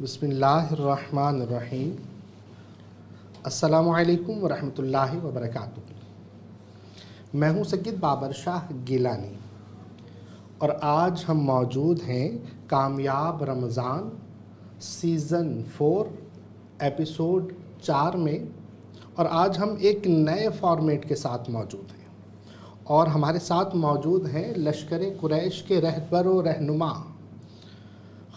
بسم اللہ الرحمن الرحیم۔ السلام علیکم ورحمۃ اللہ وبرکاتہ۔ میں ہوں سید بابر شاہ گیلانی اور آج ہم موجود ہیں کامیاب رمضان سیزن 4 ایپیسوڈ 4 میں، اور آج ہم ایک نئے فارمیٹ کے ساتھ موجود ہیں اور ہمارے ساتھ موجود ہیں لشکر قریش کے رہبر و رہنما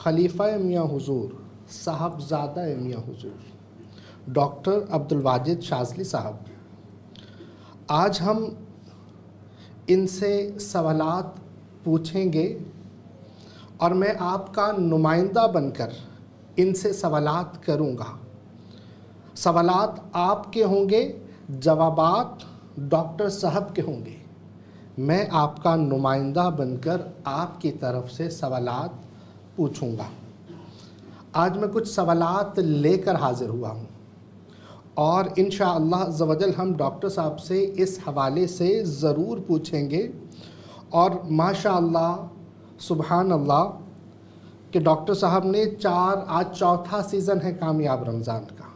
خلیفہ میاں حضور صاحبزادہ میاں حضور ڈاکٹر عبدالواجد شاذلی صاحب۔ آج ہم ان سے سوالات پوچھیں گے اور میں آپ کا نمائندہ بن کر ان سے سوالات کروں گا۔ سوالات آپ کے ہوں گے، جوابات ڈاکٹر صاحب کے ہوں گے۔ میں آپ کا نمائندہ بن کر آپ کی طرف سے سوالات پوچھوں گا۔ آج میں کچھ سوالات لے کر حاضر ہوا ہوں اور انشاءاللہ عز و جل ہم ڈاکٹر صاحب سے اس حوالے سے ضرور پوچھیں گے، اور ماشاءاللہ سبحان اللہ کہ ڈاکٹر صاحب نے آج چوتھا سیزن ہے کامیاب رمضان کا۔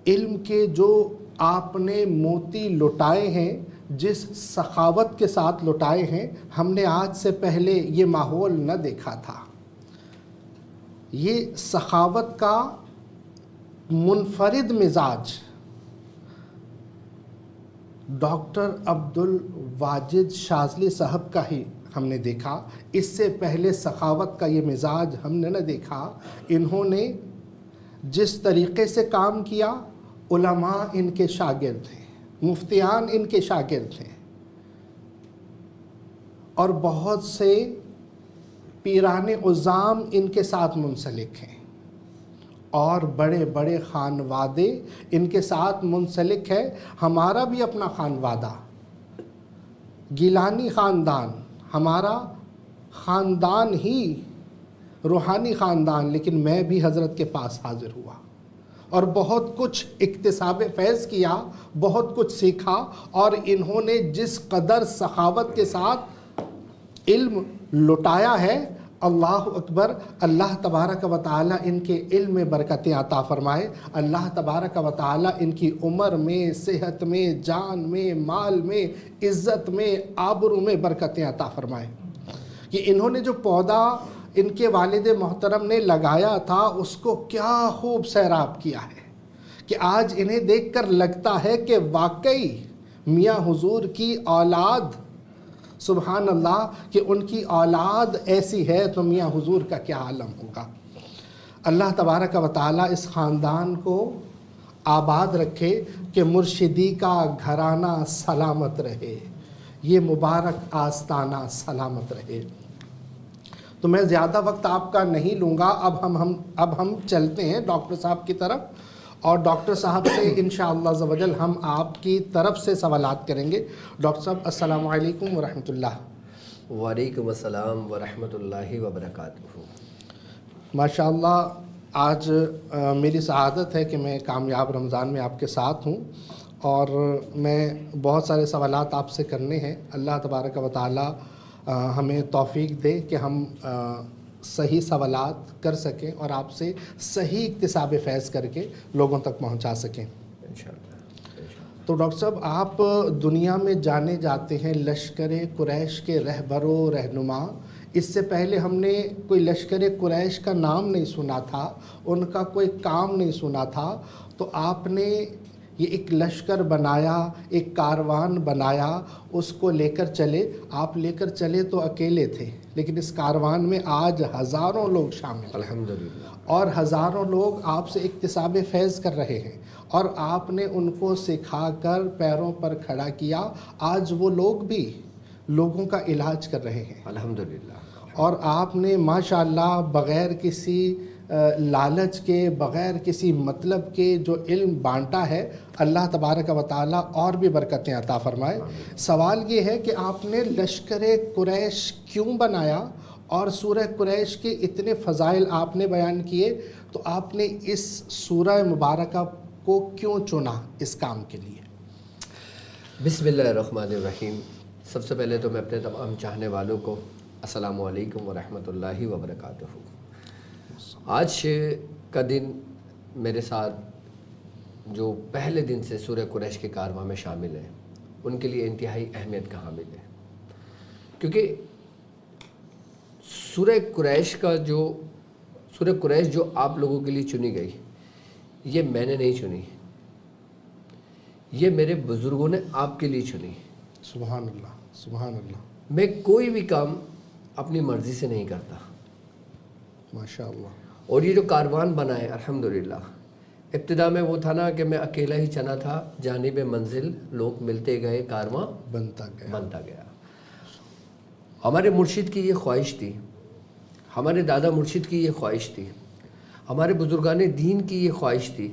علم کے جو آپ نے موتی لٹائے ہیں، جس سخاوت کے ساتھ لٹائے ہیں، ہم نے آج سے پہلے یہ ماحول نہ دیکھا تھا۔ یہ سخاوت کا منفرد مزاج ڈاکٹر عبدالواجد شاذلی صاحب کا ہی ہم نے دیکھا۔ اس سے پہلے سخاوت کا یہ مزاج ہم نے نہ دیکھا۔ انہوں نے جس طریقے سے کام کیا، علماء ان کے شاگرد ہیں، مفتیان ان کے شاگرد ہیں، اور بہت سے پیران عظام ان کے ساتھ منسلک ہیں، اور بڑے بڑے خانوادے ان کے ساتھ منسلک ہے۔ ہمارا بھی اپنا خانوادہ گیلانی خاندان، ہمارا خاندان ہی روحانی خاندان، لیکن میں بھی حضرت کے پاس حاضر ہوا اور بہت کچھ اکتساب فیض کیا، بہت کچھ سیکھا، اور انہوں نے جس قدر سخاوت کے ساتھ علم لٹایا ہے، اللہ اکبر، اللہ تبارک و تعالی ان کے علم میں برکتیں عطا فرمائے۔ اللہ تبارک و تعالی ان کی عمر میں، صحت میں، جان میں، مال میں، عزت میں، آبرو میں برکتیں عطا فرمائے۔ کہ انہوں نے جو پودا ان کے والد محترم نے لگایا تھا، اس کو کیا خوب سیراب کیا ہے کہ آج انہیں دیکھ کر لگتا ہے کہ واقعی میاں حضور کی اولاد، سبحان اللہ، کہ ان کی اولاد ایسی ہے تو میاں حضور کا کیا عالم ہوگا۔ اللہ تبارک و تعالیٰ اس خاندان کو آباد رکھے کہ مرشدی کا گھرانہ سلامت رہے، یہ مبارک آستانہ سلامت رہے۔ تو میں زیادہ وقت آپ کا نہیں لوں گا، اب ہم چلتے ہیں ڈاکٹر صاحب کی طرف، اور ڈاکٹر صاحب سے انشاءاللہ عز و جل ہم آپ کی طرف سے سوالات کریں گے۔ ڈاکٹر صاحب السلام علیکم ورحمۃ اللہ۔ وعلیکم السلام ورحمۃ اللہ وبرکاتہ۔ ماشاءاللہ آج میری سعادت ہے کہ میں کامیاب رمضان میں آپ کے ساتھ ہوں، اور میں بہت سارے سوالات آپ سے کرنے ہیں۔ اللہ تبارک و تعالی ہمیں توفیق دے کہ ہم صحیح سوالات کر سکیں اور آپ سے صحیح اکتساب فیض کر کے لوگوں تک پہنچا سکیں انشاءاللہ۔ تو ڈاکٹر صاحب، آپ دنیا میں جانے جاتے ہیں لشکر قریش کے رہبر و رہنما۔ اس سے پہلے ہم نے کوئی لشکر قریش کا نام نہیں سنا تھا، ان کا کوئی کام نہیں سنا تھا، تو آپ نے یہ ایک لشکر بنایا، ایک کاروان بنایا، اس کو لے کر چلے۔ آپ لے کر چلے تو اکیلے تھے، لیکن اس کاروان میں آج ہزاروں لوگ شامل ہیں، الحمدللہ، اور ہزاروں لوگ آپ سے اکتساب فیض کر رہے ہیں، اور آپ نے ان کو سکھا کر پیروں پر کھڑا کیا۔ آج وہ لوگ بھی لوگوں کا علاج کر رہے ہیں، الحمدللہ، اور آپ نے ماشاءاللہ بغیر کسی لالچ کے، بغیر کسی مطلب کے جو علم بانٹا ہے، اللہ تبارک و تعالی اور بھی برکتیں عطا فرمائے۔ سوال یہ ہے کہ آپ نے لشکر قریش کیوں بنایا، اور سورہ قریش کے اتنے فضائل آپ نے بیان کیے، تو آپ نے اس سورہ مبارکہ کو کیوں چنا اس کام کے لیے؟ بسم اللہ الرحمن الرحیم۔ سب سے پہلے تو میں اپنے تمام چاہنے والوں کو السلام علیکم ورحمۃ اللہ وبرکاتہ۔ آج کا دن میرے ساتھ جو پہلے دن سے سورہ قریش کے کارواں میں شامل ہیں ان کے لیے انتہائی اہمیت کا حامل ہے، کیونکہ سورہ قریش جو آپ لوگوں کے لیے چنی گئی، یہ میں نے نہیں چنی، یہ میرے بزرگوں نے آپ کے لیے چنی۔ سبحان اللہ، سبحان اللہ۔ میں کوئی بھی کام اپنی مرضی سے نہیں کرتا، ماشاء اللہ۔ اور یہ جو کاروان بنا ہے الحمدللہ، ابتدا میں وہ تھا نا کہ میں اکیلا ہی چنا تھا، جانب منزل لوگ ملتے گئے، کارواں بنتا گیا۔ ہمارے مرشد کی یہ خواہش تھی، ہمارے دادا مرشد کی یہ خواہش تھی، ہمارے بزرگان دین کی یہ خواہش تھی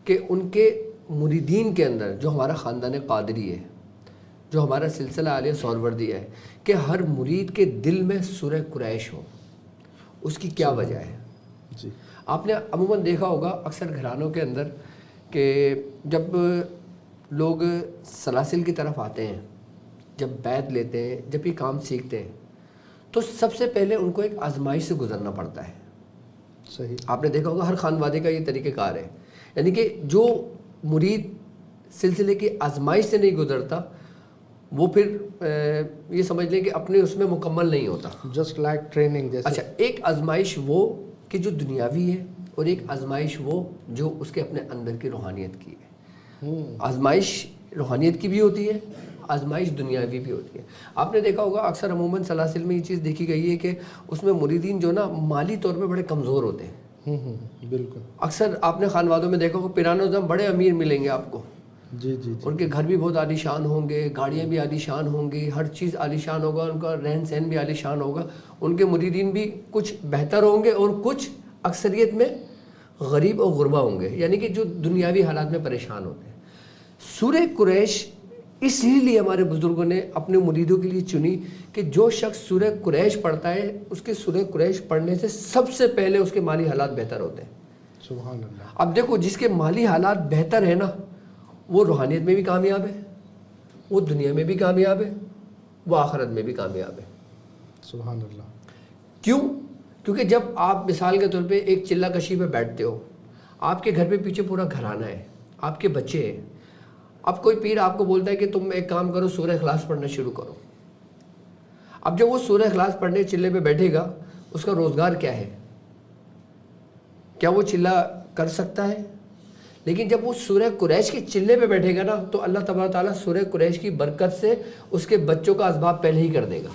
کہ ان کے مریدین کے اندر، جو ہمارا خاندان قادری ہے، جو ہمارا سلسلہ عالیہ سہروردی ہے، کہ ہر مرید کے دل میں سورہ قریش ہو۔ اس کی کیا وجہ ہے؟ جی، آپ نے عموماً دیکھا ہوگا اکثر گھرانوں کے اندر کہ جب لوگ سلاسل کی طرف آتے ہیں، جب بیعت لیتے ہیں، جب یہ کام سیکھتے ہیں، تو سب سے پہلے ان کو ایک آزمائش سے گزرنا پڑتا ہے۔ صحیح۔ آپ نے دیکھا ہوگا ہر خانوادے کا یہ طریقہ کار ہے، یعنی کہ جو مرید سلسلے کی آزمائش سے نہیں گزرتا وہ پھر یہ سمجھ لیں کہ اپنے اس میں مکمل نہیں ہوتا۔ جسٹ لائک ٹریننگ جیسے۔ اچھا، ایک آزمائش وہ کہ جو دنیاوی ہے، اور ایک آزمائش وہ جو اس کے اپنے اندر کی روحانیت کی ہے۔ آزمائش روحانیت کی بھی ہوتی ہے، آزمائش دنیاوی بھی ہوتی ہے۔ آپ نے دیکھا ہوگا اکثر عموماً سلاسل میں یہ چیز دیکھی گئی ہے کہ اس میں مریدین جو نا مالی طور پہ بڑے کمزور ہوتے ہیں۔ بالکل۔ اکثر آپ نے خانوادوں میں دیکھا ہوگا پیرانوں میں بڑے امیر ملیں گے آپ کو، جی جی۔ ان کے گھر بھی بہت عالی شان ہوں گے، گاڑیاں بھی عالی شان ہوں گی، ہر چیز عالی شان ہوگا، ان کا رہن سہن بھی عالی شان ہوگا، ان کے مریدین بھی کچھ بہتر ہوں گے اور کچھ اکثریت میں غریب اور غربا ہوں گے، یعنی کہ جو دنیاوی حالات میں پریشان ہوتے ہیں۔ سورہ قریش اس لیے ہمارے بزرگوں نے اپنے مریدوں کے لیے چنی کہ جو شخص سورہ قریش پڑھتا ہے، اس کے سورہ قریش پڑھنے سے سب سے پہلے اس کے مالی حالات بہتر ہوتے ہیں۔ سبحان اللہ۔ اب دیکھو، جس کے مالی حالات بہتر ہیں نا، وہ روحانیت میں بھی کامیاب ہے، وہ دنیا میں بھی کامیاب ہے، وہ آخرت میں بھی کامیاب ہے۔ سبحان اللہ۔ کیوں؟ کیونکہ جب آپ مثال کے طور پہ ایک چلہ کشی پہ بیٹھتے ہو، آپ کے گھر پہ پیچھے پورا گھرانہ ہے، آپ کے بچے ہیں، اب کوئی پیر آپ کو بولتا ہے کہ تم ایک کام کرو، سورہ اخلاص پڑھنا شروع کرو۔ اب جب وہ سورہ اخلاص پڑھنے چلے پہ بیٹھے گا، اس کا روزگار کیا ہے؟ کیا وہ چلہ کر سکتا ہے؟ لیکن جب وہ سورہ قریش کے چلے پہ بیٹھے گا نا، تو اللہ تبارک تعالیٰ سورہ قریش کی برکت سے اس کے بچوں کا اسباب پہلے ہی کر دے گا۔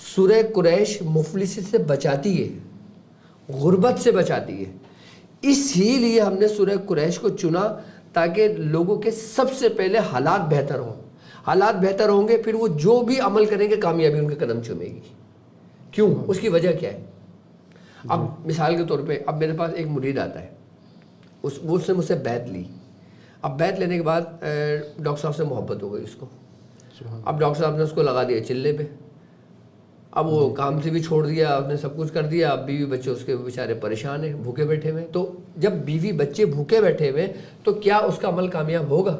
سورہ قریش مفلسی سے بچاتی ہے، غربت سے بچاتی ہے، اسی لیے ہم نے سورہ قریش کو چنا تاکہ لوگوں کے سب سے پہلے حالات بہتر ہوں۔ حالات بہتر ہوں گے، پھر وہ جو بھی عمل کریں گے کامیابی ان کے قدم چومے گی۔ کیوں؟ اس کی وجہ کیا ہے؟ اب مثال کے طور پہ اب میرے پاس ایک مرید آتا ہے، اس نے مجھ سے بیعت لی۔ اب بیعت لینے کے بعد ڈاکٹر صاحب سے محبت ہو گئی اس کو، اب ڈاکٹر صاحب نے اس کو لگا دیا چلے پہ، اب وہ کام سے بھی چھوڑ دیا، اس نے سب کچھ کر دیا، اب بیوی بچے اس کے بیچارے پریشان ہیں، بھوکے بیٹھے ہوئے۔ تو جب بیوی بچے بھوکے بیٹھے ہوئے تو کیا اس کا عمل کامیاب ہوگا؟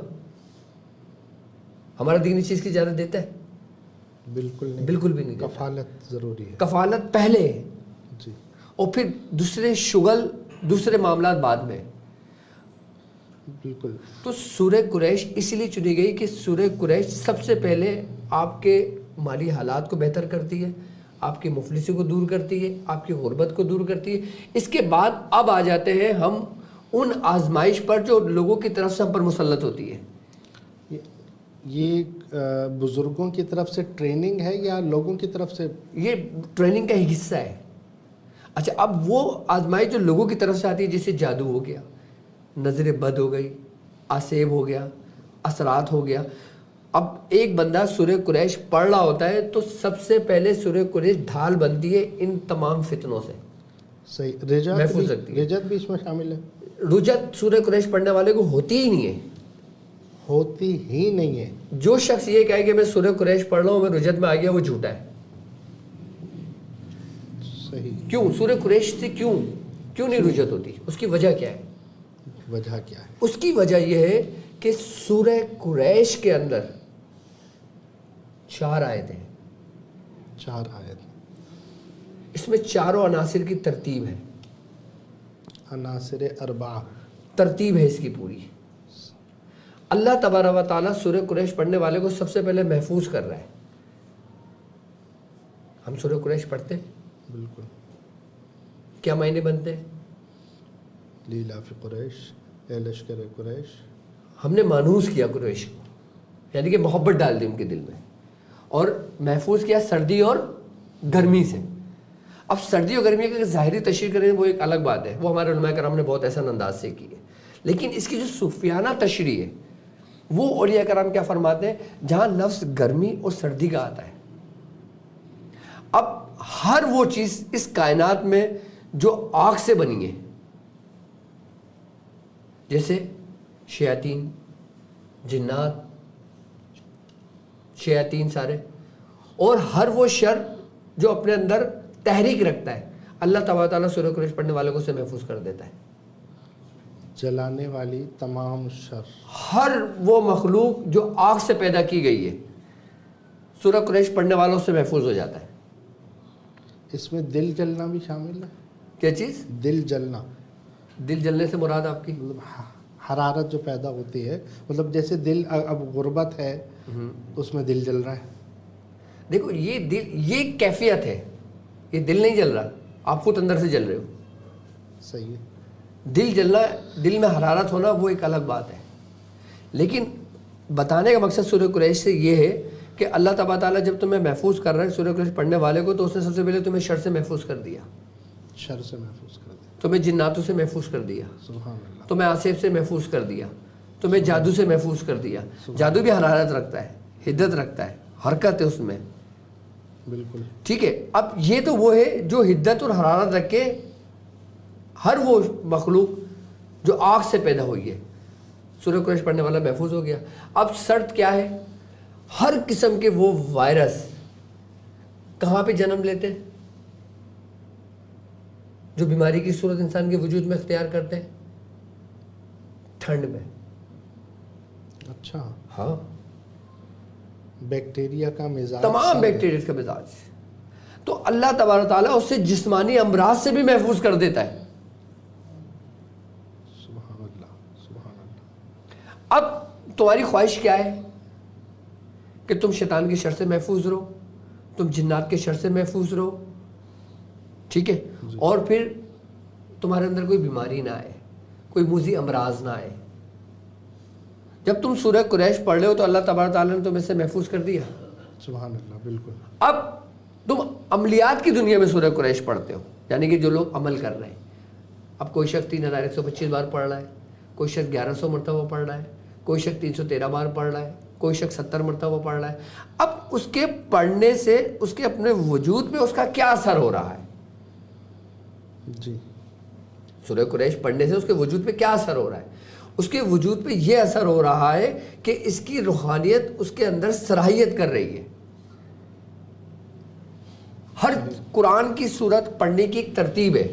ہمارا دین اس چیز کی اجازت دیتا ہے؟ بالکل نہیں، بالکل بھی نہیں دیتا۔ کفالت ضروری ہے۔ کفالت پہلے ہے، جی، اور پھر دوسرے شغل، دوسرے معاملات بعد میں۔ بالکل۔ تو سورہ قریش اس لیے چنی گئی کہ سورہ قریش سب سے پہلے آپ کے مالی حالات کو بہتر کرتی ہے، آپ کی مفلسی کو دور کرتی ہے، آپ کی غربت کو دور کرتی ہے۔ اس کے بعد اب آ جاتے ہیں ہم ان آزمائش پر جو لوگوں کی طرف سے ہم پر مسلط ہوتی ہے۔ یہ بزرگوں کی طرف سے ٹریننگ ہے یا لوگوں کی طرف سے؟ یہ ٹریننگ کا ہی حصہ ہے۔ اچھا، اب وہ آزمائش جو لوگوں کی طرف سے آتی ہے، جیسے جادو ہو گیا، نظر بد ہو گئی، آسیب ہو گیا، اثرات ہو گیا۔ اب ایک بندہ سورہ قریش پڑھ رہا ہوتا ہے تو سب سے پہلے سورہ قریش ڈھال بنتی ہے ان تمام فتنوں سے، صحیح۔ محفوظ رکھتی ہے۔ رجت بھی اس میں شامل ہے؟ رجت سورہ قریش پڑھنے والے کو ہوتی ہی نہیں ہے، ہوتی ہی نہیں ہے۔ جو شخص یہ کہے کہ میں سورہ قریش پڑھ رہا ہوں میں رجت میں آ گیا، وہ جھوٹا ہے۔ صحیح۔ کیوں؟ سورہ قریش سے کیوں نہیں رجت ہوتی؟ اس کی وجہ کیا ہے؟ وجہ کیا ہے؟ اس کی وجہ یہ ہے کہ سورہ قریش کے اندر 4 آیتیں ہیں۔ 4 آیت۔ اس میں چاروں عناصر کی ترتیب ہے، عناصر اربعہ، ترتیب ہے اس کی پوری۔ اللہ تبارک و تعالیٰ سورہ قریش پڑھنے والے کو سب سے پہلے محفوظ کر رہا ہے۔ ہم سورہ قریش پڑھتے ہیں، بالکل، کیا معنی بنتے ہیں؟ لیلاف قریش، اے لشکر قریش، ہم نے مانوس کیا قریش کو، یعنی کہ محبت ڈال دی ان کے دل میں، اور محفوظ کیا سردی اور گرمی سے۔ اب سردی اور گرمی کی ظاہری تشریح کریں وہ ایک الگ بات ہے، وہ ہمارے علماء کرام نے بہت احسن انداز سے کی ہے، لیکن اس کی جو صوفیانہ تشریح ہے وہ اولیاء کرام کیا فرماتے ہیں، جہاں لفظ گرمی اور سردی کا آتا ہے۔ اب ہر وہ چیز اس کائنات میں جو آگ سے بنی ہے، جیسے شیاطین، جنات، شیاطین سارے، اور ہر وہ شر جو اپنے اندر تحریک رکھتا ہے، اللہ تبارک تعالیٰ سورہ قریش پڑھنے والوں کو اسے محفوظ کر دیتا ہے۔ جلانے والی تمام شر، ہر وہ مخلوق جو آگ سے پیدا کی گئی ہے سورہ قریش پڑھنے والوں سے محفوظ ہو جاتا ہے۔ اس میں دل جلنا بھی شامل ہے۔ کیا چیز؟ دل جلنا، دل جلنے سے مراد آپ کی؟ مطلب حرارت جو پیدا ہوتی ہے، مطلب جیسے دل اب غربت ہے اس میں دل جل رہا ہے۔ دیکھو یہ دل، یہ کیفیت ہے، یہ دل نہیں جل رہا، آپ خود اندر سے جل رہے ہو۔ صحیح ہے، دل جلنا، دل میں حرارت ہونا وہ ایک الگ بات ہے، لیکن بتانے کا مقصد سورہ قریش سے یہ ہے کہ اللہ تبارک تعالیٰ جب تمہیں محفوظ کر رہا ہے سورہ قریش پڑھنے والے کو، تو اس نے سب سے پہلے تمہیں شر سے محفوظ کر دیا، شر سے محفوظ کر دے، تمہیں جناتوں سے محفوظ کر دیا، سبحان اللہ، تمہیں آصف سے محفوظ کر دیا، تمہیں جادو سے محفوظ کر دیا۔ جادو بھی حرارت رکھتا ہے، حدت رکھتا ہے، حرکت ہے اس میں، بالکل ٹھیک ہے۔ اب یہ تو وہ ہے جو حدت اور حرارت رکھ کے ہر وہ مخلوق جو آگ سے پیدا ہوئی ہے، سورہ قریش پڑھنے والا محفوظ ہو گیا۔ اب شرط کیا ہے؟ ہر قسم کے وہ وائرس کہاں پہ جنم لیتے ہیں جو بیماری کی صورت انسان کے وجود میں اختیار کرتے ہیں؟ ٹھنڈ میں۔ اچھا، ہاں، بیکٹیریا کا مزاج، تمام بیکٹیریا کا مزاج۔ تو اللہ تبارک تعالیٰ اسے جسمانی امراض سے بھی محفوظ کر دیتا ہے۔ سبحان اللہ، سبحان اللہ۔ اب تمہاری خواہش کیا ہے کہ تم شیطان کی شر سے محفوظ رہو، تم جنات کے شر سے محفوظ رہو، ٹھیک ہے، اور پھر تمہارے اندر کوئی بیماری نہ آئے، کوئی موذی امراض نہ آئے۔ جب تم سورہ قریش پڑھ رہے ہو تو اللہ تبارک تعالیٰ نے تمہیں سے محفوظ کر دیا۔ سبحان اللہ، بالکل۔ اب تم عملیات کی دنیا میں سورہ قریش پڑھتے ہو، یعنی کہ جو لوگ عمل کر رہے ہیں۔ اب کوئی شخص 3125 بار پڑھ رہا ہے، کوئی شخص 1100 مرتبہ پڑھ رہا ہے، کوئی شخص 313 بار پڑھ رہا ہے، کوئی شخص 70 مرتبہ پڑھ رہا ہے۔ اب اس کے پڑھنے سے اس کے اپنے وجود میں اس کا کیا اثر ہو رہا ہے؟ جی، سورہ قریش پڑھنے سے اس کے وجود پہ کیا اثر ہو رہا ہے؟ اس کے وجود پہ یہ اثر ہو رہا ہے کہ اس کی روحانیت اس کے اندر صلاحیت کر رہی ہے۔ ہر قرآن کی سورت پڑھنے کی ایک ترتیب ہے،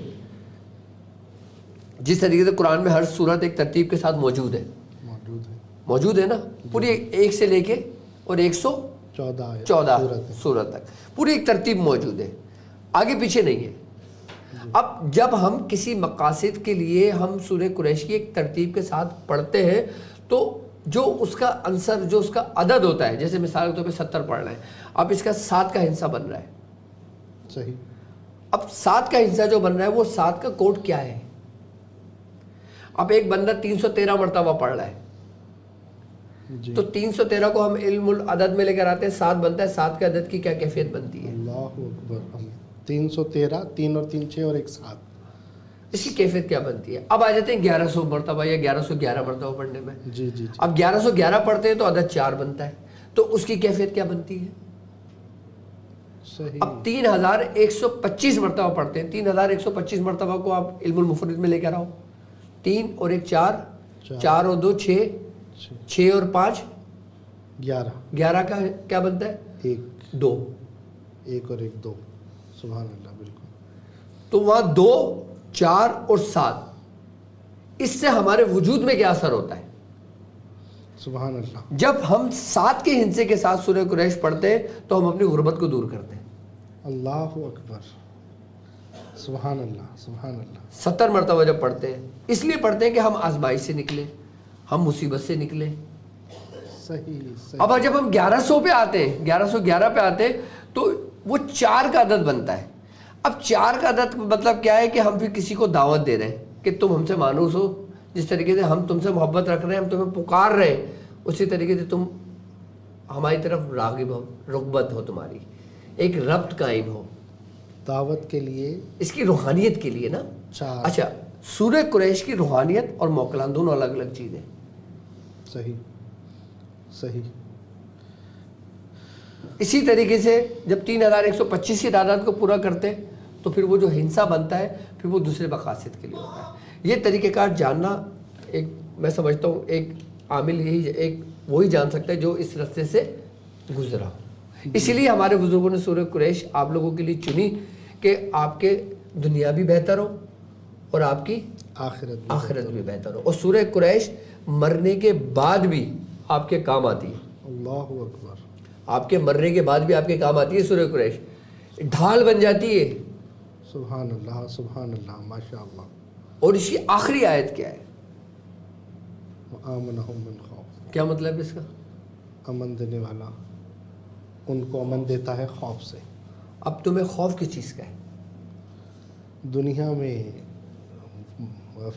جس طریقے سے قرآن میں ہر سورت ایک ترتیب کے ساتھ موجود ہے، موجود ہے نا، پوری ایک سے لے کے اور 114 سورت تک پوری ایک ترتیب موجود ہے، آگے پیچھے نہیں ہے۔ اب جب ہم کسی مقاصد کے لیے ہم سورہ قریش کی ایک ترتیب کے ساتھ پڑھتے ہیں تو جو اس کا عنصر، جو اس کا عدد ہوتا ہے، جیسے مثال کے طور پہ 70 پڑھ رہے ہیں، اب اس کا 7 کا ہندسہ بن رہا ہے، صحیح۔ اب 7 کا ہندسہ جو بن رہا ہے وہ 7 کا کوڈ کیا ہے؟ اب ایک بندہ 313 مرتبہ پڑھ رہا ہے تو 313 کو ہم علم العدد میں لے کر آتے ہیں، 7 بنتا ہے، 7 کے عدد کی کیا کیفیت بنتی ہے؟ اللہ اکبر، 313، 3 اور 3 6 اور 1 7، اس کی کیفیت کیا بنتی ہے؟ اب آ جاتے ہیں 1100 مرتبہ یا 1111 مرتبہ پڑھنے میں۔ جی جی جی، اب 1111 پڑھتے ہیں تو عدد 4 بنتا ہے، تو اس کی کیفیت کیا بنتی ہے؟ صحیح۔ اب 3125 مرتبہ پڑھتے ہیں، 3125 مرتبہ کو آپ علم المفرد میں لے کر آؤ، 3 اور 1 4، 4 اور 2 6، 6 اور 5 11 کا کیا بنتا ہے؟ 2، 1 اور 1 2، سبحان اللہ، بالکل۔ تو وہاں 2 4 اور 7، اس سے ہمارے وجود میں کیا اثر ہوتا ہے؟ سبحان اللہ۔ جب ہم 7 کے ہندسے کے ساتھ سورہ قریش پڑھتے ہیں تو ہم اپنی غربت کو دور کرتے ہیں۔ اللہ اکبر، سبحان اللہ سبحان اللہ 70 مرتبہ جب پڑھتے ہیں، اس لیے پڑھتے ہیں کہ ہم آزمائش سے نکلیں، ہم مصیبت سے نکلیں. صحیح صحیح. اب جب ہم 1100 پہ آتے ہیں، 1111 پہ آتے ہیں تو وہ 4 کا عدد بنتا ہے. اب 4 کا عدد مطلب کیا ہے کہ ہم پھر کسی کو دعوت دے رہے ہیں کہ تم ہم سے مانوس ہو، جس طریقے سے ہم تم سے محبت رکھ رہے ہیں، ہم تمہیں پکار رہے ہیں، اسی طریقے سے تم ہماری طرف راغب ہو، رغبت ہو، تمہاری ایک ربط قائم ہو دعوت کے لیے. اس کی روحانیت کے لیے نا. 4. اچھا، سورہ قریش کی روحانیت اور موکلان دونوں الگ الگ چیزیں. صحیح صحیح. اسی طریقے سے جب 3125 کی تعداد کو پورا کرتے تو پھر وہ جو ہنسا بنتا ہے پھر وہ دوسرے مقاصد کے لیے ہوتا ہے. یہ طریقہ کار جاننا ایک، میں سمجھتا ہوں ایک عامل یہی، ایک وہی جان سکتا ہے جو اس رستے سے گزرا. اسی لیے ہمارے بزرگوں نے سورہ قریش آپ لوگوں کے لیے چنی کہ آپ کے دنیا بھی بہتر ہو اور آپ کی آخرت بھی بہتر ہو. اور سورہ قریش مرنے کے بعد بھی آپ کے کام آتی ہے. اللہ اکبر. آپ کے مرنے کے بعد بھی آپ کے کام آتی ہے سورہ قریش، ڈھال بن جاتی ہے. سبحان اللہ سبحان اللہ ماشاء اللہ. اور اس کی آخری آیت کیا ہے؟ وآمنہم من خوف. کیا مطلب اس کا؟ امن دینے والا، ان کو امن دیتا ہے خوف سے. اب تمہیں خوف کس چیز کا ہے؟ دنیا میں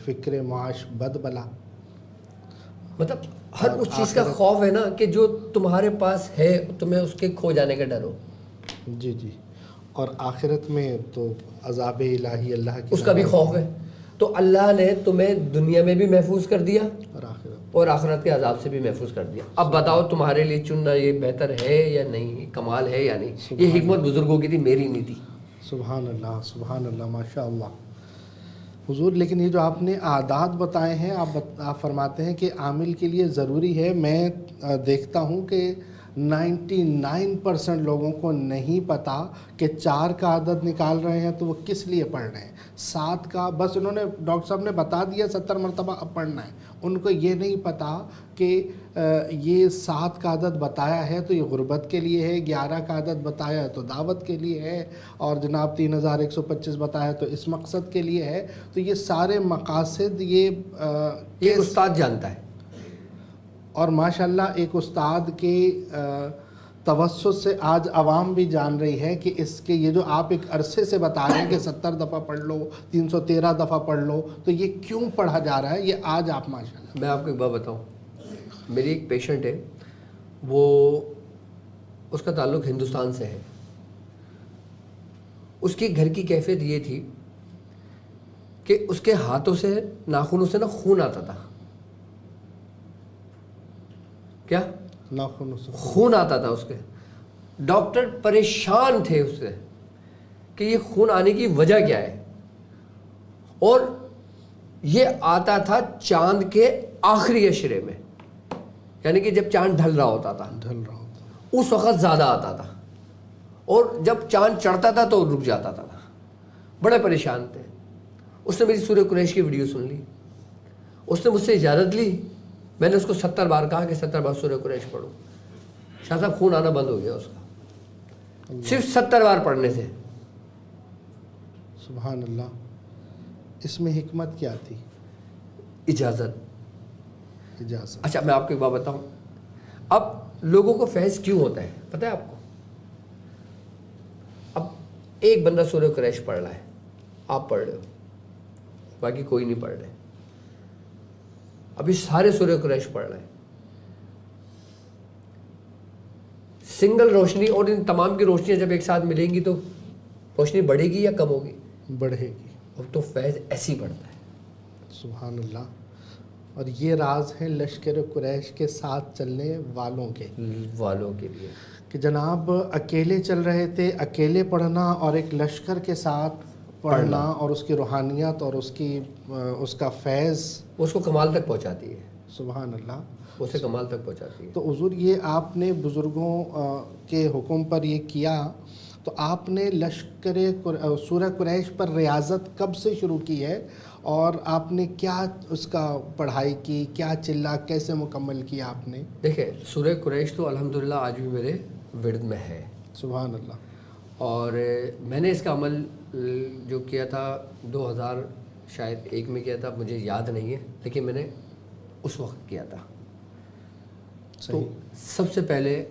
فکر معاش بد بلا، مطلب ہر اس چیز کا خوف ہے نا کہ جو تمہارے پاس ہے تمہیں اس کے کھو جانے کا ڈر ہو. جی جی. اور آخرت میں تو عذاب الہی اللہ کی، اس کا بھی خوف ہے. تو اللہ نے تمہیں دنیا میں بھی محفوظ کر دیا اور آخرت کے عذاب سے بھی محفوظ کر دیا. اب بتاؤ تمہارے لیے چننا یہ بہتر ہے یا نہیں، کمال ہے یا نہیں؟ یہ حکمت بزرگوں کی تھی، میری نہیں تھی. سبحان اللہ سبحان اللہ ماشاء اللہ حضور. لیکن یہ جو آپ نے عادات بتائے ہیں، آپ فرماتے ہیں کہ عامل کے لیے ضروری ہے. میں دیکھتا ہوں کہ 99% لوگوں کو نہیں پتا کہ 4 کا عدد نکال رہے ہیں تو وہ کس لیے پڑھ رہے ہیں. 7 کا بس انہوں نے، ڈاکٹر صاحب نے بتا دیا 70 مرتبہ اب پڑھنا ہے. ان کو یہ نہیں پتا کہ یہ 7 کا عدد بتایا ہے تو یہ غربت کے لیے ہے، 11 کا عدد بتایا ہے تو دعوت کے لیے ہے، اور جناب 3125 بتایا تو اس مقصد کے لیے ہے. تو یہ سارے مقاصد یہ استاد جانتا ہے. اور ماشاءاللہ ایک استاد کے توسط سے آج عوام بھی جان رہی ہے کہ اس کے یہ جو آپ ایک عرصے سے بتا رہے ہیں کہ 70 دفعہ پڑھ لو، 313 دفعہ پڑھ لو، تو یہ کیوں پڑھا جا رہا ہے، یہ آج آپ ماشاءاللہ. میں آپ کو ایک بات بتاؤں، میری ایک پیشنٹ ہے، وہ اس کا تعلق ہندوستان سے ہے. اس کی گھر کی کیفیت یہ تھی کہ اس کے ہاتھوں سے، ناخنوں سے نا خون آتا تھا. کیا؟ ناخنوں سے خون آتا تھا اس کے. ڈاکٹر پریشان تھے اس سے کہ یہ خون آنے کی وجہ کیا ہے. اور یہ آتا تھا چاند کے آخری اشرے میں، یعنی کہ جب چاند ڈھل رہا ہوتا تھا اس وقت زیادہ آتا تھا، اور جب چاند چڑھتا تھا تو رک جاتا تھا. بڑے پریشان تھے. اس نے میری سورہ قریش کی ویڈیو سن لی، اس نے مجھ سے اجازت لی. میں نے اس کو 70 بار کہا کہ 70 بار سورہ قریش پڑھو. شاہ صاحب خون آنا بند ہو گیا اس کا، صرف 70 بار پڑھنے سے. سبحان اللہ. اس میں حکمت کیا تھی؟ اجازت. اچھا میں آپ کو ایک بات بتاؤں، اب لوگوں کو فیض کیوں ہوتا ہے پتہ ہے آپ کو؟ اب ایک بندہ سورہ قریش پڑھ رہا ہے، آپ پڑھ رہے ہو، باقی کوئی نہیں پڑھ رہے. ابھی سارے سورہ قریش پڑھ رہے ہیں، سنگل روشنی، اور ان تمام کی روشنیاں جب ایک ساتھ ملیں گی تو روشنی بڑھے گی یا کم ہوگی؟ بڑھے گی. اور تو فیض ایسی بڑھتا ہے. سبحان اللہ. اور یہ راز ہے لشکر قریش کے ساتھ چلنے والوں کے لیے کہ جناب اکیلے چل رہے تھے، اکیلے پڑھنا اور ایک لشکر کے ساتھ پڑھنا، اور اس کی روحانیت اور اس کا فیض اس کو کمال تک پہنچاتی ہے. سبحان اللہ. اسے کمال تک پہنچاتی ہے. تو حضور یہ آپ نے بزرگوں کے حکم پر یہ کیا، تو آپ نے سورہ قریش پر ریاضت کب سے شروع کی ہے، اور آپ نے کیا اس کا پڑھائی کی، کیا چلا کیسے مکمل کیا آپ نے؟ دیکھیں سورہ قریش تو الحمدللہ آج بھی میرے ورد میں ہے. سبحان اللہ. اور میں نے اس کا عمل جو کیا تھا 2000 شاید 1 میں کیا تھا، مجھے یاد نہیں ہے، لیکن میں نے اس وقت کیا تھا. تو سب سے پہلے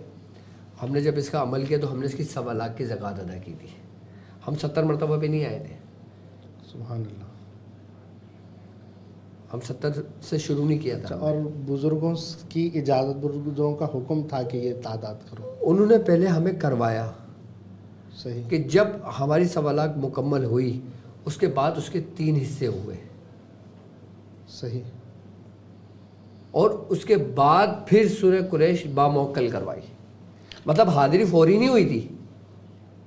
ہم نے جب اس کا عمل کیا تو ہم نے اس کی 1.25 لاکھ کی زکوٰۃ ادا کی تھی. ہم 70 مرتبہ پہ نہیں آئے تھے. سبحان اللہ. ہم 70 سے شروع نہیں کیا تھا. اور بزرگوں کی اجازت، بزرگوں کا حکم تھا کہ یہ تعداد کرو. انہوں نے پہلے ہمیں کروایا. صحیح. کہ جب ہماری 1.25 لاکھ مکمل ہوئی اس کے بعد اس کے 3 حصے ہوئے. صحیح. اور اس کے بعد پھر سورہ قریش باموکل کروائی. مطلب حاضری فوری نہیں ہوئی تھی.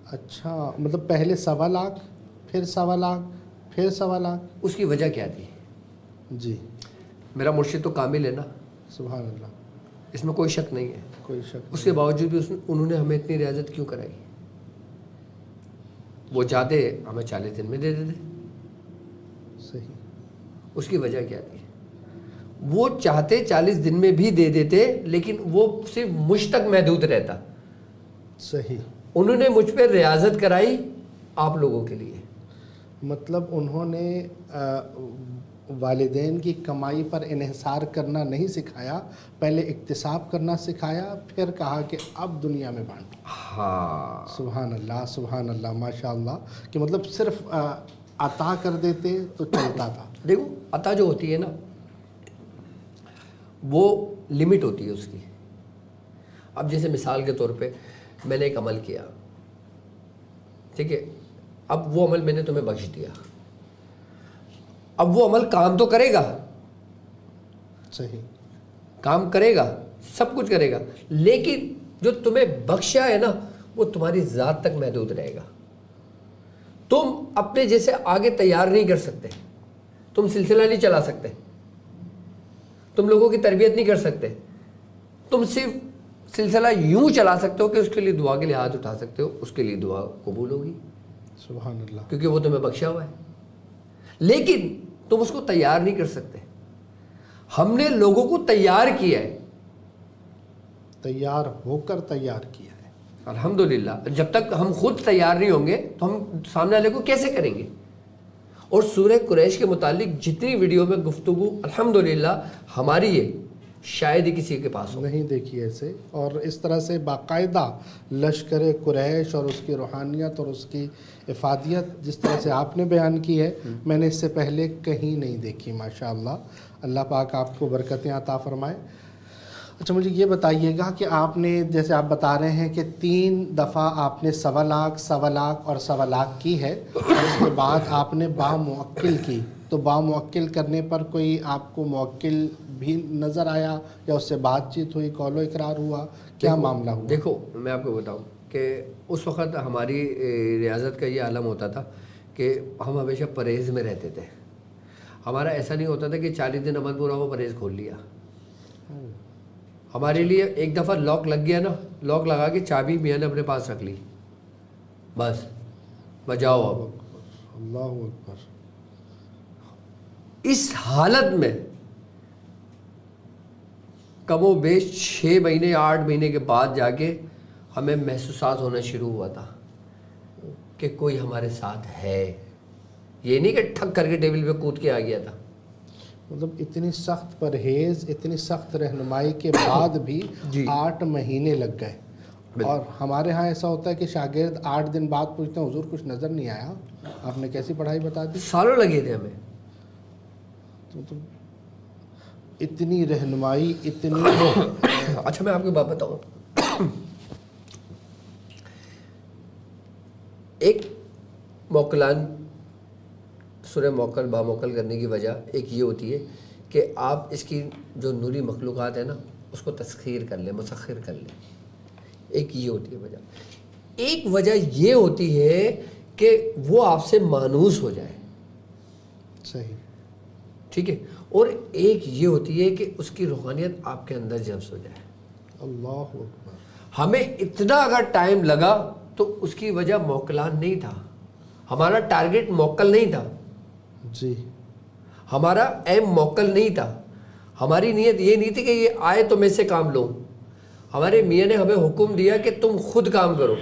اچھا، مطلب پہلے 1.25 لاکھ، پھر 1.25 لاکھ، پھر 1.25 لاکھ. اس کی وجہ کیا تھی؟ جی. میرا مرشد تو کامل ہے نا. سبحان اللہ. اس میں کوئی شک نہیں ہے. کوئی شک. اس کے باوجود بھی انہوں نے ہمیں اتنی رعایت کیوں کرائی؟ وہ چاہتے ہمیں 40 دن میں دے دیتے. صحیح. اس کی وجہ کیا تھی؟ وہ چاہتے 40 دن میں بھی دے دیتے، لیکن وہ صرف مجھ تک محدود رہتا. صحیح. انہوں نے مجھ پہ ریاضت کرائی آپ لوگوں کے لیے. مطلب انہوں نے والدین کی کمائی پر انحصار کرنا نہیں سکھایا، پہلے اکتساب کرنا سکھایا، پھر کہا کہ اب دنیا میں بانٹو. ہاں. سبحان اللہ، سبحان اللہ، ماشاء اللہ. کہ مطلب صرف عطا کر دیتے تو چلتا تھا. دیکھو عطا جو ہوتی ہے نا وہ لمٹ ہوتی ہے اس کی. اب جیسے مثال کے طور پہ میں نے ایک عمل کیا، ٹھیک ہے، اب وہ عمل میں نے تمہیں بخش دیا. اب وہ عمل کام تو کرے گا. صحیح. کام کرے گا، سب کچھ کرے گا، لیکن جو تمہیں بخشا ہے نا وہ تمہاری ذات تک محدود رہے گا. تم اپنے جیسے آگے تیار نہیں کر سکتے، تم سلسلہ نہیں چلا سکتے، تم لوگوں کی تربیت نہیں کر سکتے. تم صرف سلسلہ یوں چلا سکتے ہو کہ اس کے لیے دعا کے لیے ہاتھ اٹھا سکتے ہو، اس کے لیے دعا قبول ہوگی. سبحان اللہ. کیونکہ وہ تمہیں بخشا ہوا ہے، لیکن تم اس کو تیار نہیں کر سکتے. ہم نے لوگوں کو تیار کیا ہے. تیار ہو کر تیار کیا ہے. الحمدللہ. جب تک ہم خود تیار نہیں ہوں گے تو ہم سامنے والے کو کیسے کریں گے؟ اور سورہ قریش کے متعلق جتنی ویڈیو میں گفتگو الحمدللہ ہماری ہے، شاید ہی کسی کے پاس ہو. نہیں دیکھی ایسے. اور اس طرح سے باقاعدہ لشکر قریش اور اس کی روحانیت اور اس کی افادیت جس طرح سے آپ نے بیان کی ہے، میں نے اس سے پہلے کہیں نہیں دیکھی. ماشاءاللہ. اللہ پاک آپ کو برکتیں عطا فرمائے. اچھا مجھے یہ بتائیے گا کہ آپ نے جیسے آپ بتا رہے ہیں کہ 3 دفعہ آپ نے 1.25 لاکھ، 1.25 لاکھ اور 1.25 لاکھ کی ہے، اور اس کے بعد آپ نے باموکل کی. تو باموکل کرنے پر کوئی آپ کو موکل بھی نظر آیا یا اس سے بات چیت ہوئی، قول و اقرار ہوا، کیا معاملہ ہوا؟ دیکھو میں آپ کو بتاؤں کہ اس وقت ہماری ریاضت کا یہ عالم ہوتا تھا کہ ہم ہمیشہ پرہیز میں رہتے تھے. ہمارا ایسا نہیں ہوتا تھا کہ 40 دن عمل پورا ہو پرہیز کھول لیا. ہمارے لیے ایک دفعہ لاک لگ گیا نا، لاک لگا کے چابی میاں نے اپنے پاس رکھ لی، بس بجاؤ. اب اللہ اکبر. اس حالت میں کم و بیش 6 مہینے 8 مہینے کے بعد جا کے ہمیں محسوسات ہونا شروع ہوا تھا کہ کوئی ہمارے ساتھ ہے. یہ نہیں کہ ٹھک کر کے ٹیبل پہ کود کے آ گیا تھا. مطلب اتنی سخت پرہیز، اتنی سخت رہنمائی کے بعد بھی 8 مہینے لگ گئے. اور ہمارے ہاں ایسا ہوتا ہے کہ شاگرد 8 دن بعد پوچھتے ہیں حضور کچھ نظر نہیں آیا، آپ نے کیسی پڑھائی بتا دی؟ سالوں لگے تھے ہمیں. تو اتنی رہنمائی، اتنی اچھا میں آپ کو بات بتاؤں، ایک موکلان سورہ موکل باموکل کرنے کی وجہ ایک یہ ہوتی ہے کہ آپ اس کی جو نوری مخلوقات ہیں نا اس کو تسخیر کر لیں، مسخر کر لیں. ایک یہ ہوتی ہے وجہ. ایک وجہ یہ ہوتی ہے کہ وہ آپ سے مانوس ہو جائے. صحیح. ٹھیک ہے. اور ایک یہ ہوتی ہے کہ اس کی روحانیت آپ کے اندر جذب ہو جائے. اللہ اکبر. ہمیں اتنا اگر ٹائم لگا تو اس کی وجہ موکلان نہیں تھا. ہمارا ٹارگٹ موکل نہیں تھا. جی. ہمارا ایم موکل نہیں تھا. ہماری نیت یہ نہیں تھی کہ یہ آئے تو میں سے کام لوں. ہمارے میاں نے ہمیں حکم دیا کہ تم خود کام کرو.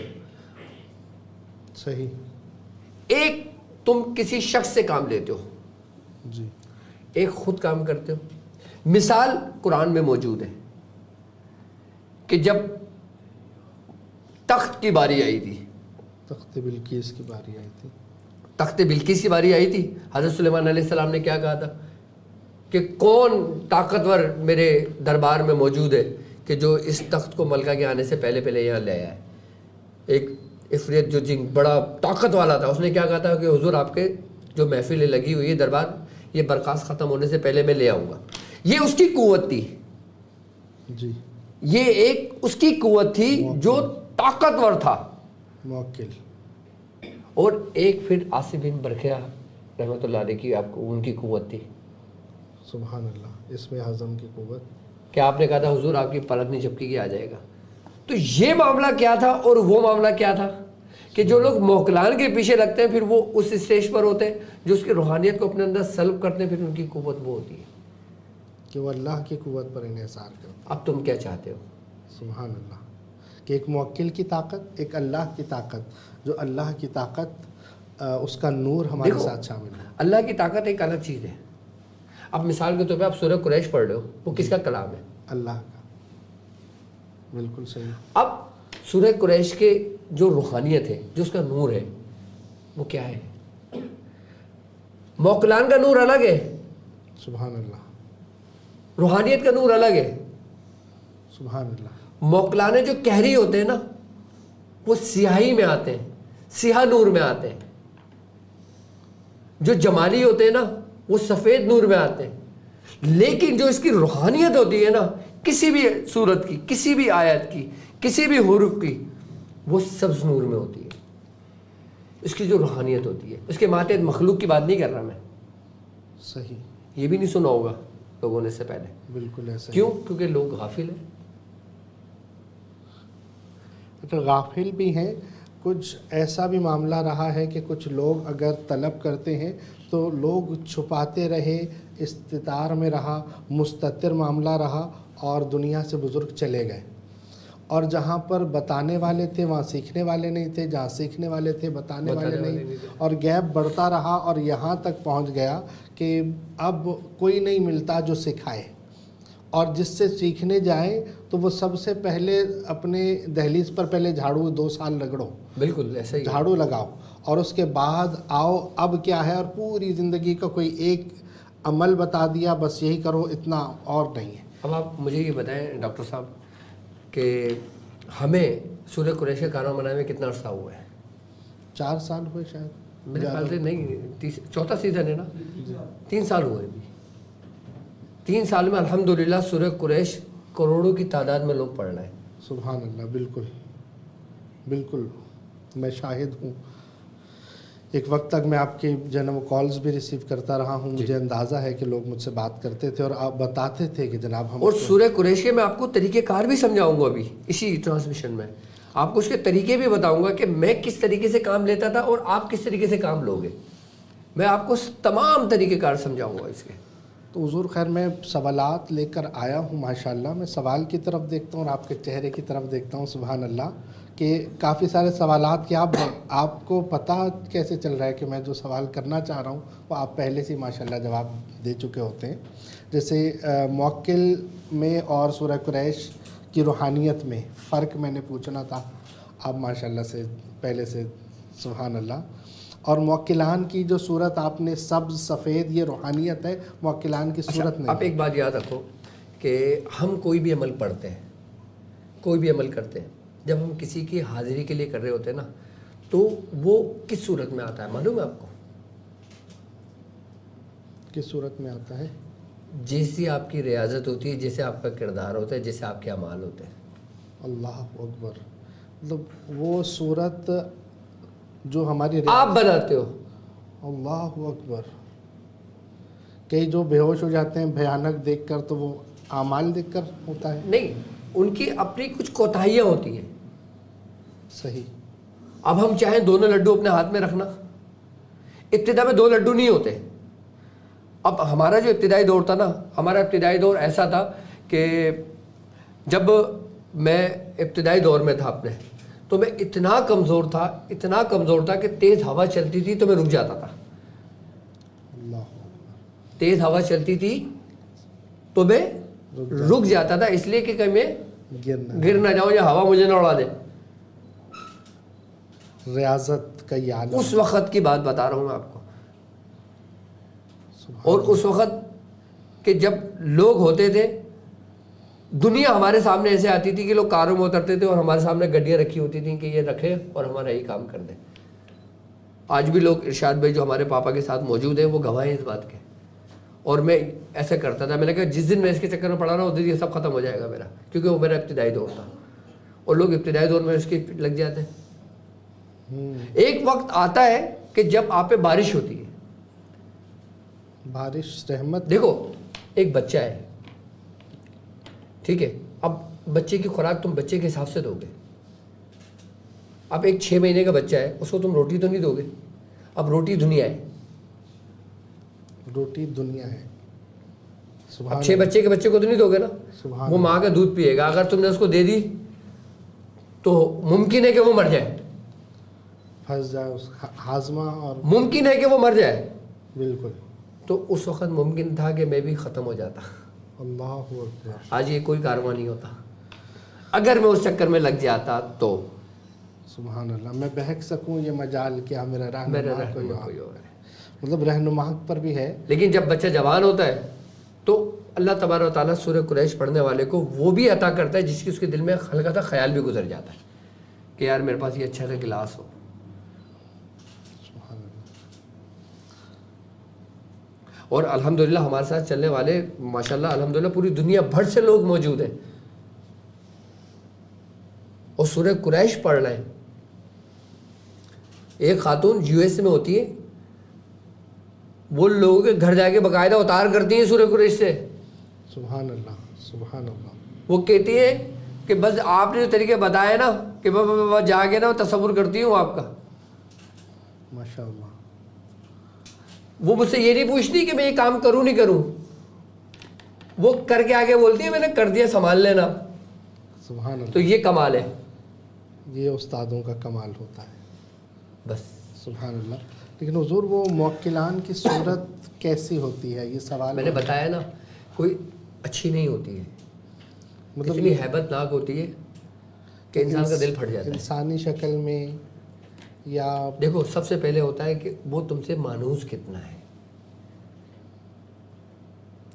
صحیح. ایک تم کسی شخص سے کام لیتے ہو, جی ایک خود کام کرتے ہو. مثال قرآن میں موجود ہے کہ جب تخت کی باری آئی تھی, تخت بلقیس کی باری آئی تھی, تخت بلقیس کی باری آئی تھی, حضرت سلیمان علیہ السلام نے کیا کہا تھا کہ کون طاقتور میرے دربار میں موجود ہے کہ جو اس تخت کو ملکہ کے آنے سے پہلے پہلے یہاں لے آیا ہے. ایک عفریت جو جن بڑا طاقت والا تھا, اس نے کیا کہا تھا کہ حضور آپ کے جو محفل لگی ہوئی ہے دربار, یہ برخاست ختم ہونے سے پہلے میں لے آؤں گا. یہ اس کی قوت تھی, جی یہ ایک اس کی قوت تھی جو طاقتور تھا. موکل. اور ایک پھر عاصم بن برکھیا رحمۃ اللہ علیہ کی آپ کو ان کی قوت تھی. سبحان اللہ, اس میں ہضم کی قوت. کہ آپ نے کہا تھا حضور آپ کی پلک نہیں جھپکی کہ آ جائے گا. تو یہ معاملہ کیا تھا اور وہ معاملہ کیا تھا کہ جو لوگ موکلان کے پیچھے لگتے ہیں پھر وہ اس اسٹیج پر ہوتے ہیں جو اس کی روحانیت کو اپنے اندر سلب کرتے ہیں, پھر ان کی قوت وہ ہوتی ہے کہ وہ اللہ کی قوت پر انحصار کرتے ہیں. اب تم کیا چاہتے ہو؟ سبحان اللہ, کہ ایک موکل کی طاقت, ایک اللہ کی طاقت, جو اللہ کی طاقت اس کا نور ہمارے ساتھ شامل ہے. اللہ کی طاقت ایک الگ چیز ہے. اب مثال کے طور پہ آپ سورہ قریش پڑھ رہے ہو, وہ کس کا کلام ہے؟ اللہ کا. بالکل صحیح. اب سورہ قریش کے جو روحانیت ہے, جو اس کا نور ہے, وہ کیا ہے؟ موکلان کا نور الگ ہے, سبحان اللہ. روحانیت کا نور الگ ہے. سبحان اللہ. موکلانے جو قہری ہوتے ہیں نا, وہ سیاہی میں آتے ہیں, سیاہ نور میں آتے ہیں. جو جمالی ہوتے ہیں نا, وہ سفید نور میں آتے ہیں. لیکن جو اس کی روحانیت ہوتی ہے نا, کسی بھی سورت کی, کسی بھی آیت کی, کسی بھی حرف کی, وہ سبز نور میں ہوتی ہے. اس کی جو روحانیت ہوتی ہے, اس کے ماتحت مخلوق کی بات نہیں کر رہا میں. صحیح. یہ بھی نہیں سنا ہوگا لوگوں نے سے پہلے. بالکل ایسا. کیوں؟ کیونکہ لوگ غافل ہیں. غافل بھی ہیں. کچھ ایسا بھی معاملہ رہا ہے کہ کچھ لوگ اگر طلب کرتے ہیں تو لوگ چھپاتے رہے, استتار میں رہا, مستتر معاملہ رہا, اور دنیا سے بزرگ چلے گئے. اور جہاں پر بتانے والے تھے وہاں سیکھنے والے نہیں تھے, جہاں سیکھنے والے تھے بتانے والے نہیں, اور گیپ بڑھتا رہا اور یہاں تک پہنچ گیا کہ اب کوئی نہیں ملتا جو سکھائے. اور جس سے سیکھنے جائیں تو وہ سب سے پہلے اپنے دہلیز پر پہلے جھاڑو 2 سال رگڑو, بالکل ایسا ہی جھاڑو لگاؤ, اور اس کے بعد آؤ اب کیا ہے, اور پوری زندگی کا کوئی ایک عمل بتا دیا, بس یہی کرو, اتنا اور نہیں ہے. اب آپ مجھے یہ بتائیں ڈاکٹر صاحب کہ ہمیں سورہ قریش کا کارنامہ بنانے میں کتنا عرصہ ہوا ہے؟ 4 سال ہوئے شاید, میرے خیال سے نہیں, چوتھا سیزن ہے نا, 3 سال ہوئے بھی. 3 سال میں الحمدللہ سورہ قریش کروڑوں کی تعداد میں لوگ پڑھ رہے ہیں. سبحان اللہ. بالکل بالکل, میں شاہد ہوں. ایک وقت تک میں آپ کی جناب کالز بھی ریسیو کرتا رہا ہوں. مجھے اندازہ ہے کہ لوگ مجھ سے بات کرتے تھے اور آپ بتاتے تھے کہ جناب ہم. اور سورہ قریش کے میں آپ کو طریقہ کار بھی سمجھاؤں گا ابھی اسی ٹرانسمیشن میں. آپ کو اس کے طریقے بھی بتاؤں گا کہ میں کس طریقے سے کام لیتا تھا اور آپ کس طریقے سے کام لوگے. میں آپ کو تمام طریقہ کار سمجھاؤں گا اس کے. تو حضور خیر, میں سوالات لے کر آیا ہوں ماشاءاللہ. میں سوال کی طرف دیکھتا ہوں اور آپ کے چہرے کی طرف دیکھتا ہوں, سبحان اللہ, کہ کافی سارے سوالات کہ آپ کو پتہ کیسے چل رہا ہے کہ میں جو سوال کرنا چاہ رہا ہوں وہ آپ پہلے سے ماشاءاللہ جواب دے چکے ہوتے ہیں. جیسے موکل میں اور سورہ قریش کی روحانیت میں فرق میں نے پوچھنا تھا, آپ ماشاءاللہ سے پہلے سے, سبحان اللہ. اور موکلان کی جو صورت آپ نے سبز سفید, یہ روحانیت ہے, موکلان کی صورت نہیں. آپ ایک بات یاد رکھو کہ ہم کوئی بھی عمل پڑھتے ہیں, کوئی بھی عمل کرتے ہیں, جب ہم کسی کی حاضری کے لیے کر رہے ہوتے ہیں نا, تو وہ کس صورت میں آتا ہے معلوم ہے آپ کو؟ کس صورت میں آتا ہے؟ جیسی آپ کی ریاضت ہوتی ہے, جیسے آپ کا کردار ہوتا ہے, جیسے آپ کے اعمال ہوتے ہیں. اللہ اکبر. مطلب وہ صورت جو ہماری آپ بناتے ہو. اللہ اکبر. کئی جو بے ہوش ہو جاتے ہیں بھیانک دیکھ کر, تو وہ اعمال دیکھ کر ہوتا ہے. نہیں, ان کی اپنی کچھ کوتاہیاں ہوتی ہیں. صحیح. اب ہم چاہیں دونوں لڈو اپنے ہاتھ میں رکھنا, ابتدا میں 2 لڈو نہیں ہوتے. اب ہمارا جو ابتدائی دور تھا نا, ہمارا ابتدائی دور ایسا تھا کہ جب میں ابتدائی دور میں تھا اپنے, تو میں اتنا کمزور تھا کہ تیز ہوا چلتی تھی تو میں رک جاتا تھا. تیز ہوا چلتی تھی تو میں رک جاتا تھا، اس لیے کہ کہیں میں گر نہ جاؤں یا ہوا مجھے نہ اڑا دے. ریاضت کا یہ عالم. اس وقت کی بات بتا رہا ہوں میں آپ کو. اور اس وقت کہ جب لوگ ہوتے تھے، دنیا ہمارے سامنے ایسے آتی تھی کہ لوگ کاروں میں اترتے تھے اور ہمارے سامنے گڈیاں رکھی ہوتی تھیں کہ یہ رکھے اور ہمارا یہی کام کر دیں. آج بھی لوگ، ارشاد بھائی جو ہمارے پاپا کے ساتھ موجود ہیں، وہ گواہ ہیں اس بات کے. اور میں ایسے کرتا تھا. میں نے کہا جس دن میں اس کے چکر میں پڑا رہا ہوں اس دن یہ سب ختم ہو جائے گا میرا، کیونکہ وہ میرا ابتدائی دور تھا. اور لوگ ابتدائی دور میں اس کے لگ جاتے ہیں. ایک وقت آتا ہے کہ جب آپ پہ بارش ہوتی ہے. بارش رحمت. دیکھو ایک بچہ ہے، ٹھیک ہے، اب بچے کی خوراک تم بچے کے حساب سے دو گے. اب ایک 6 مہینے کا بچہ ہے، اس کو تم روٹی تو نہیں دو گے. اب روٹی دنیا ہے. روٹی دنیا ہے. اب 6 بچے کے بچے کو تو نہیں دو گے نا. وہ ماں کا دودھ پیے گا. اگر تم نے اس کو دے دی تو ممکن ہے کہ وہ مر جائے. پھنس جائے اس ہاضمہ، اور ممکن ہے کہ وہ مر جائے. بالکل. تو اس وقت ممکن تھا کہ میں بھی ختم ہو جاتا. اللہ اکبر. آج یہ کوئی کارواں نہیں ہوتا. اگر میں اس چکر میں لگ جاتا تو سبحان اللہ، میں بہک سکوں یہ مجال کیا میرا میرا رہنما کوئی اور ہے. مطلب رہنما پر بھی ہے. لیکن جب بچہ جوان ہوتا ہے تو اللہ تبارک و تعالیٰ سورہ قریش پڑھنے والے کو وہ بھی عطا کرتا ہے جس کی اس کے دل میں ہلکا سا خیال بھی گزر جاتا ہے کہ یار میرے پاس یہ اچھا سا گلاس ہو. اور الحمدللہ ہمارے ساتھ چلنے والے ماشاءاللہ الحمدللہ پوری دنیا بھر سے لوگ موجود ہیں اور سورہ قریش پڑھ رہے ہیں. ایک خاتون US میں ہوتی ہے، وہ لوگوں کے گھر جا کے باقاعدہ اتار کرتی ہیں سورہ قریش سے. سبحان اللہ سبحان اللہ. وہ کہتی ہے کہ بس آپ نے جو طریقے بتائے نا کہ میں جا کے نا تصور کرتی ہوں آپ کا. ماشاء اللہ. وہ مجھ سے یہ نہیں پوچھتی کہ میں یہ کام کروں نہیں کروں، وہ کر کے آگے بولتی ہے میں نے کر دیا، سنبھال لینا. سبحان اللہ. تو یہ کمال ہے. یہ استادوں کا کمال ہوتا ہے. بس سبحان اللہ. لیکن حضور وہ موکلان کی صورت کیسی ہوتی ہے؟ یہ سوال میں نے بتایا نا، کوئی اچھی نہیں ہوتی ہے، مطلب اتنی ہیبت ناک ہوتی ہے کہ انسان کا دل پھٹ جاتا ہے. انسانی شکل میں یا دیکھو سب سے پہلے ہوتا ہے کہ وہ تم سے مانوس کتنا ہے.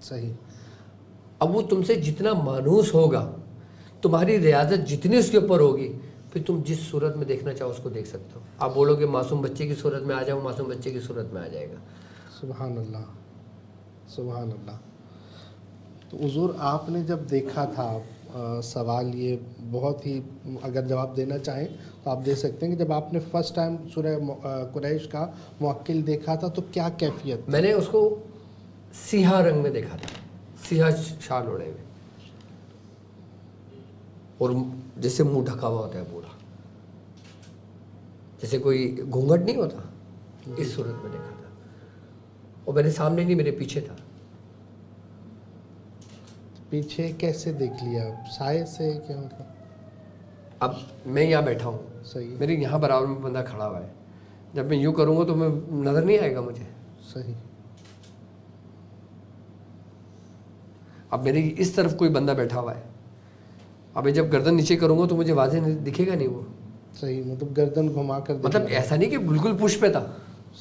صحیح. اب وہ تم سے جتنا مانوس ہوگا، تمہاری ریاضت جتنی اس کے اوپر ہوگی، پھر تم جس صورت میں دیکھنا چاہو اس کو دیکھ سکتے ہو. آپ بولو کہ معصوم بچے کی صورت میں آ جاؤ، معصوم بچے کی صورت میں آ جائے گا. سبحان اللہ سبحان اللہ. تو حضور آپ نے جب دیکھا تھا، سوال یہ بہت ہی، اگر جواب دینا چاہیں تو آپ دے سکتے ہیں کہ جب آپ نے فرسٹ ٹائم سورہ قریش کا موکل دیکھا تھا تو کیا کیفیت؟ میں نے اس کو سیاہ رنگ میں دیکھا تھا، سیاہ شال اوڑے ہوئے، اور جیسے منہ ڈھکا ہوا ہوتا ہے پورا، جیسے کوئی گھونگھٹ نہیں ہوتا، اس صورت میں دیکھا تھا. اور میرے سامنے نہیں، میرے پیچھے تھا. پیچھے کیسے دیکھ لیا؟ سائے سے کیا مطلب؟ اب میں یہاں بیٹھا ہوں، صحیح. میرے یہاں برابر میں بندہ کھڑا ہوا ہے. جب میں یوں کروں گا تو میں نظر نہیں آئے گا مجھے. صحیح. اب میری اس طرف کوئی بندہ بیٹھا ہوا ہے، اب میں جب گردن نیچے کروں گا تو مجھے واضح دکھے گا نہیں وہ. صحیح. مطلب گردن گھما کر مطلب ایسا نہیں کہ بالکل پش پہ تھا.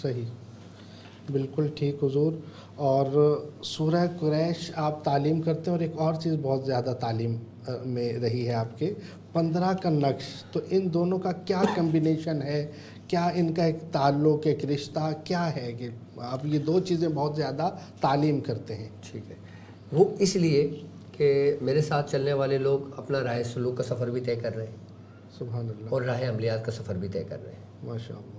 صحیح. بالکل ٹھیک حضور. اور سورہ قریش آپ تعلیم کرتے ہیں، اور ایک اور چیز بہت زیادہ تعلیم میں رہی ہے آپ کے، 15 کا نقش. تو ان دونوں کا کیا کمبینیشن ہے؟ کیا ان کا ایک تعلق، ایک رشتہ کیا ہے کہ آپ یہ دو چیزیں بہت زیادہ تعلیم کرتے ہیں؟ ٹھیک ہے. وہ اس لیے کہ میرے ساتھ چلنے والے لوگ اپنا راہ سلوک کا سفر بھی طے کر رہے ہیں. سبحان اللہ. اور راہ عملیات کا سفر بھی طے کر رہے ہیں. ماشاء اللہ.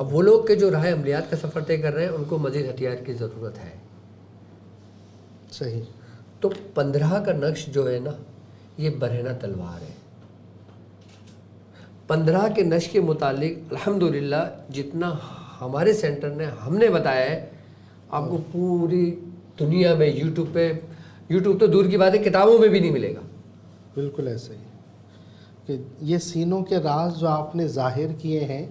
اب وہ لوگ کہ جو راہ عملیات کا سفر طے کر رہے ہیں ان کو مزید ہتھیار کی ضرورت ہے. صحیح. تو 15 کا نقش جو ہے نا، یہ برہنہ تلوار ہے. 15 کے نقش کے متعلق الحمدللہ جتنا ہمارے سینٹر نے ہم نے بتایا ہے، آپ کو پوری دنیا میں یوٹیوب تو دور کی بات ہے، کتابوں میں بھی نہیں ملے گا. بالکل ایسا ہی. کہ یہ سینوں کے راز جو آپ نے ظاہر کیے ہیں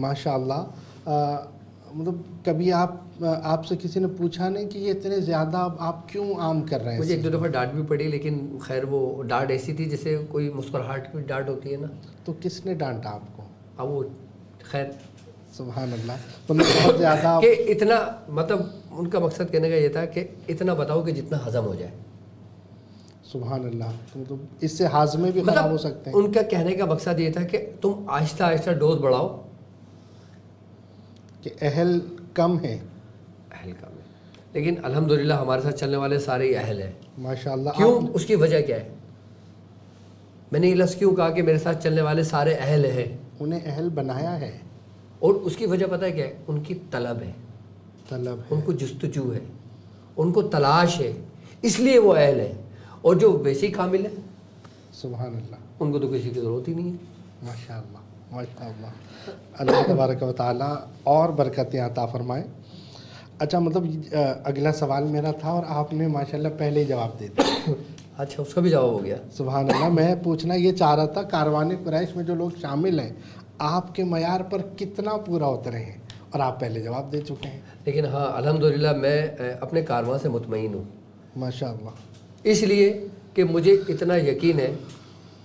ماشاء اللہ، مطلب کبھی آپ سے کسی نے پوچھا نہیں کہ یہ اتنے زیادہ آپ کیوں عام کر رہے ہیں؟ مجھے ایک دو دفعہ ڈانٹ بھی پڑی، لیکن خیر وہ ڈانٹ ایسی تھی جیسے کوئی مسکراہٹ کی ڈانٹ ہوتی ہے نا. تو کس نے ڈانٹا آپ کو؟ اب وہ خیر سبحان اللہ، مطلب بہت زیادہ کہ اتنا، مطلب ان کا مقصد کہنے کا یہ تھا کہ اتنا بتاؤ کہ جتنا ہضم ہو جائے. سبحان اللہ، تو مطلب اس سے ہاضمے بھی خراب ہو سکتے ہیں. ان کا کہنے کا مقصد یہ تھا کہ تم آہستہ آہستہ ڈوز بڑھاؤ. کہ اہل کم ہیں. اہل کم ہے، لیکن الحمدللہ ہمارے ساتھ چلنے والے سارے ہی اہل ہیں ماشاء اللہ. کیوں؟ اس کی وجہ کیا ہے؟ میں نے یہ لفظ کیوں کہا کہ میرے ساتھ چلنے والے سارے اہل ہیں؟ انہیں اہل بنایا ہے. اور اس کی وجہ پتہ ہے کیا ہے؟ ان کی طلب ہے، طلب ہے، ان کو جستجو ہے، ان کو تلاش ہے، اس لیے وہ اہل ہے. اور جو ویسے ہی کامل ہے سبحان اللہ، ان کو تو کسی کی ضرورت ہی نہیں ہے. ماشاء اللہ ماشاء اللہ. اللہ تبارک و تعالیٰ اور برکتیں عطا فرمائے. اچھا، مطلب اگلا سوال میرا تھا اور آپ نے ماشاءاللہ پہلے ہی جواب دے دیا. اچھا، اس کا بھی جواب ہو گیا. سبحان اللہ. میں پوچھنا یہ چاہ رہا تھا کاروان قریش میں جو لوگ شامل ہیں آپ کے معیار پر کتنا پورا اترے ہیں، اور آپ پہلے جواب دے چکے ہیں. لیکن ہاں الحمدللہ میں اپنے کارواں سے مطمئن ہوں. ماشاء اللہ. اس لیے کہ مجھے اتنا یقین ہے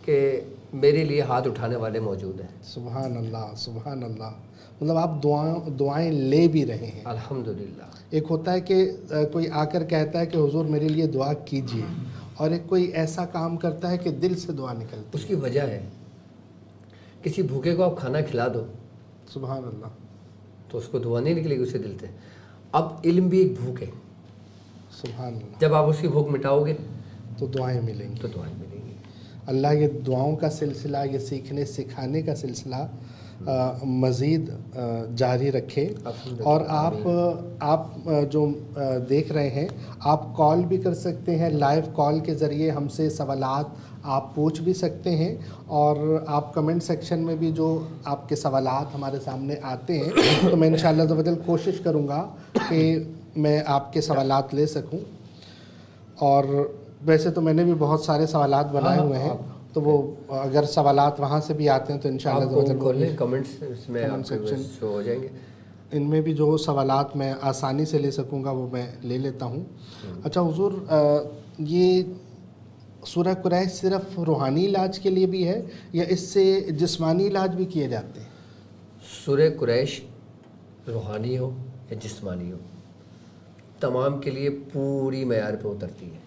کہ میرے لیے ہاتھ اٹھانے والے موجود ہیں. سبحان اللہ سبحان اللہ. مطلب آپ دعائیں لے بھی رہے ہیں. الحمدللہ. ایک ہوتا ہے کہ کوئی آ کر کہتا ہے کہ حضور میرے لیے دعا کیجیے، اور ایک کوئی ایسا کام کرتا ہے کہ دل سے دعا نکلتی. اس کی وجہ ہے کسی بھوکے کو آپ کھانا کھلا دو، سبحان اللہ، تو اس کو دعا نہیں نکلے گی اسے دل سے. اب علم بھی ایک بھوک ہے. سبحان اللہ. جب آپ اس کی بھوک مٹاؤ گے تو دعائیں ملیں گی. تو دعائیں ملیں گی. اللہ یہ دعاؤں کا سلسلہ، یہ سیکھنے سکھانے کا سلسلہ مزید جاری رکھے. اور آپ جو دیکھ رہے ہیں، آپ کال بھی کر سکتے ہیں. لائیو کال کے ذریعے ہم سے سوالات آپ پوچھ بھی سکتے ہیں، اور آپ کمنٹ سیکشن میں بھی جو آپ کے سوالات ہمارے سامنے آتے ہیں تو میں انشاءاللہ تبادل کوشش کروں گا کہ میں آپ کے سوالات لے سکوں. اور ویسے تو میں نے بھی بہت سارے سوالات بنائے ہوئے ہیں، تو وہ اگر سوالات وہاں سے بھی آتے ہیں تو انشاءاللہ کمنٹس میں سیکشن ہو جائیں گے. ان میں بھی جو سوالات میں آسانی سے لے سکوں گا وہ میں لے لیتا ہوں. اچھا حضور، یہ سورہ قریش صرف روحانی علاج کے لیے بھی ہے یا اس سے جسمانی علاج بھی کیے جاتے ہیں؟ سورہ قریش روحانی ہو یا جسمانی ہو، تمام کے لیے پوری معیار پہ اترتی ہے.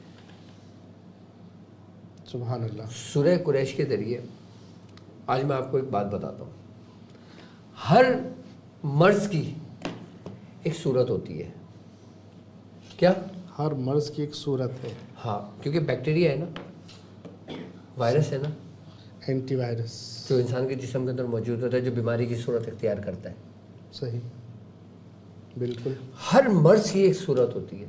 سبحان اللہ. سورہ قریش کے ذریعے آج میں آپ کو ایک بات بتاتا ہوں. ہر مرض کی ایک صورت ہوتی ہے. کیا؟ ہر مرض کی ایک صورت ہے. ہاں، کیونکہ بیکٹیریا ہے نا، وائرس ہے نا، اینٹی وائرس جو انسان کے جسم کے اندر موجود ہوتا ہے، جو بیماری کی صورت اختیار کرتا ہے. صحیح، بالکل. ہر مرض کی ایک صورت ہوتی ہے،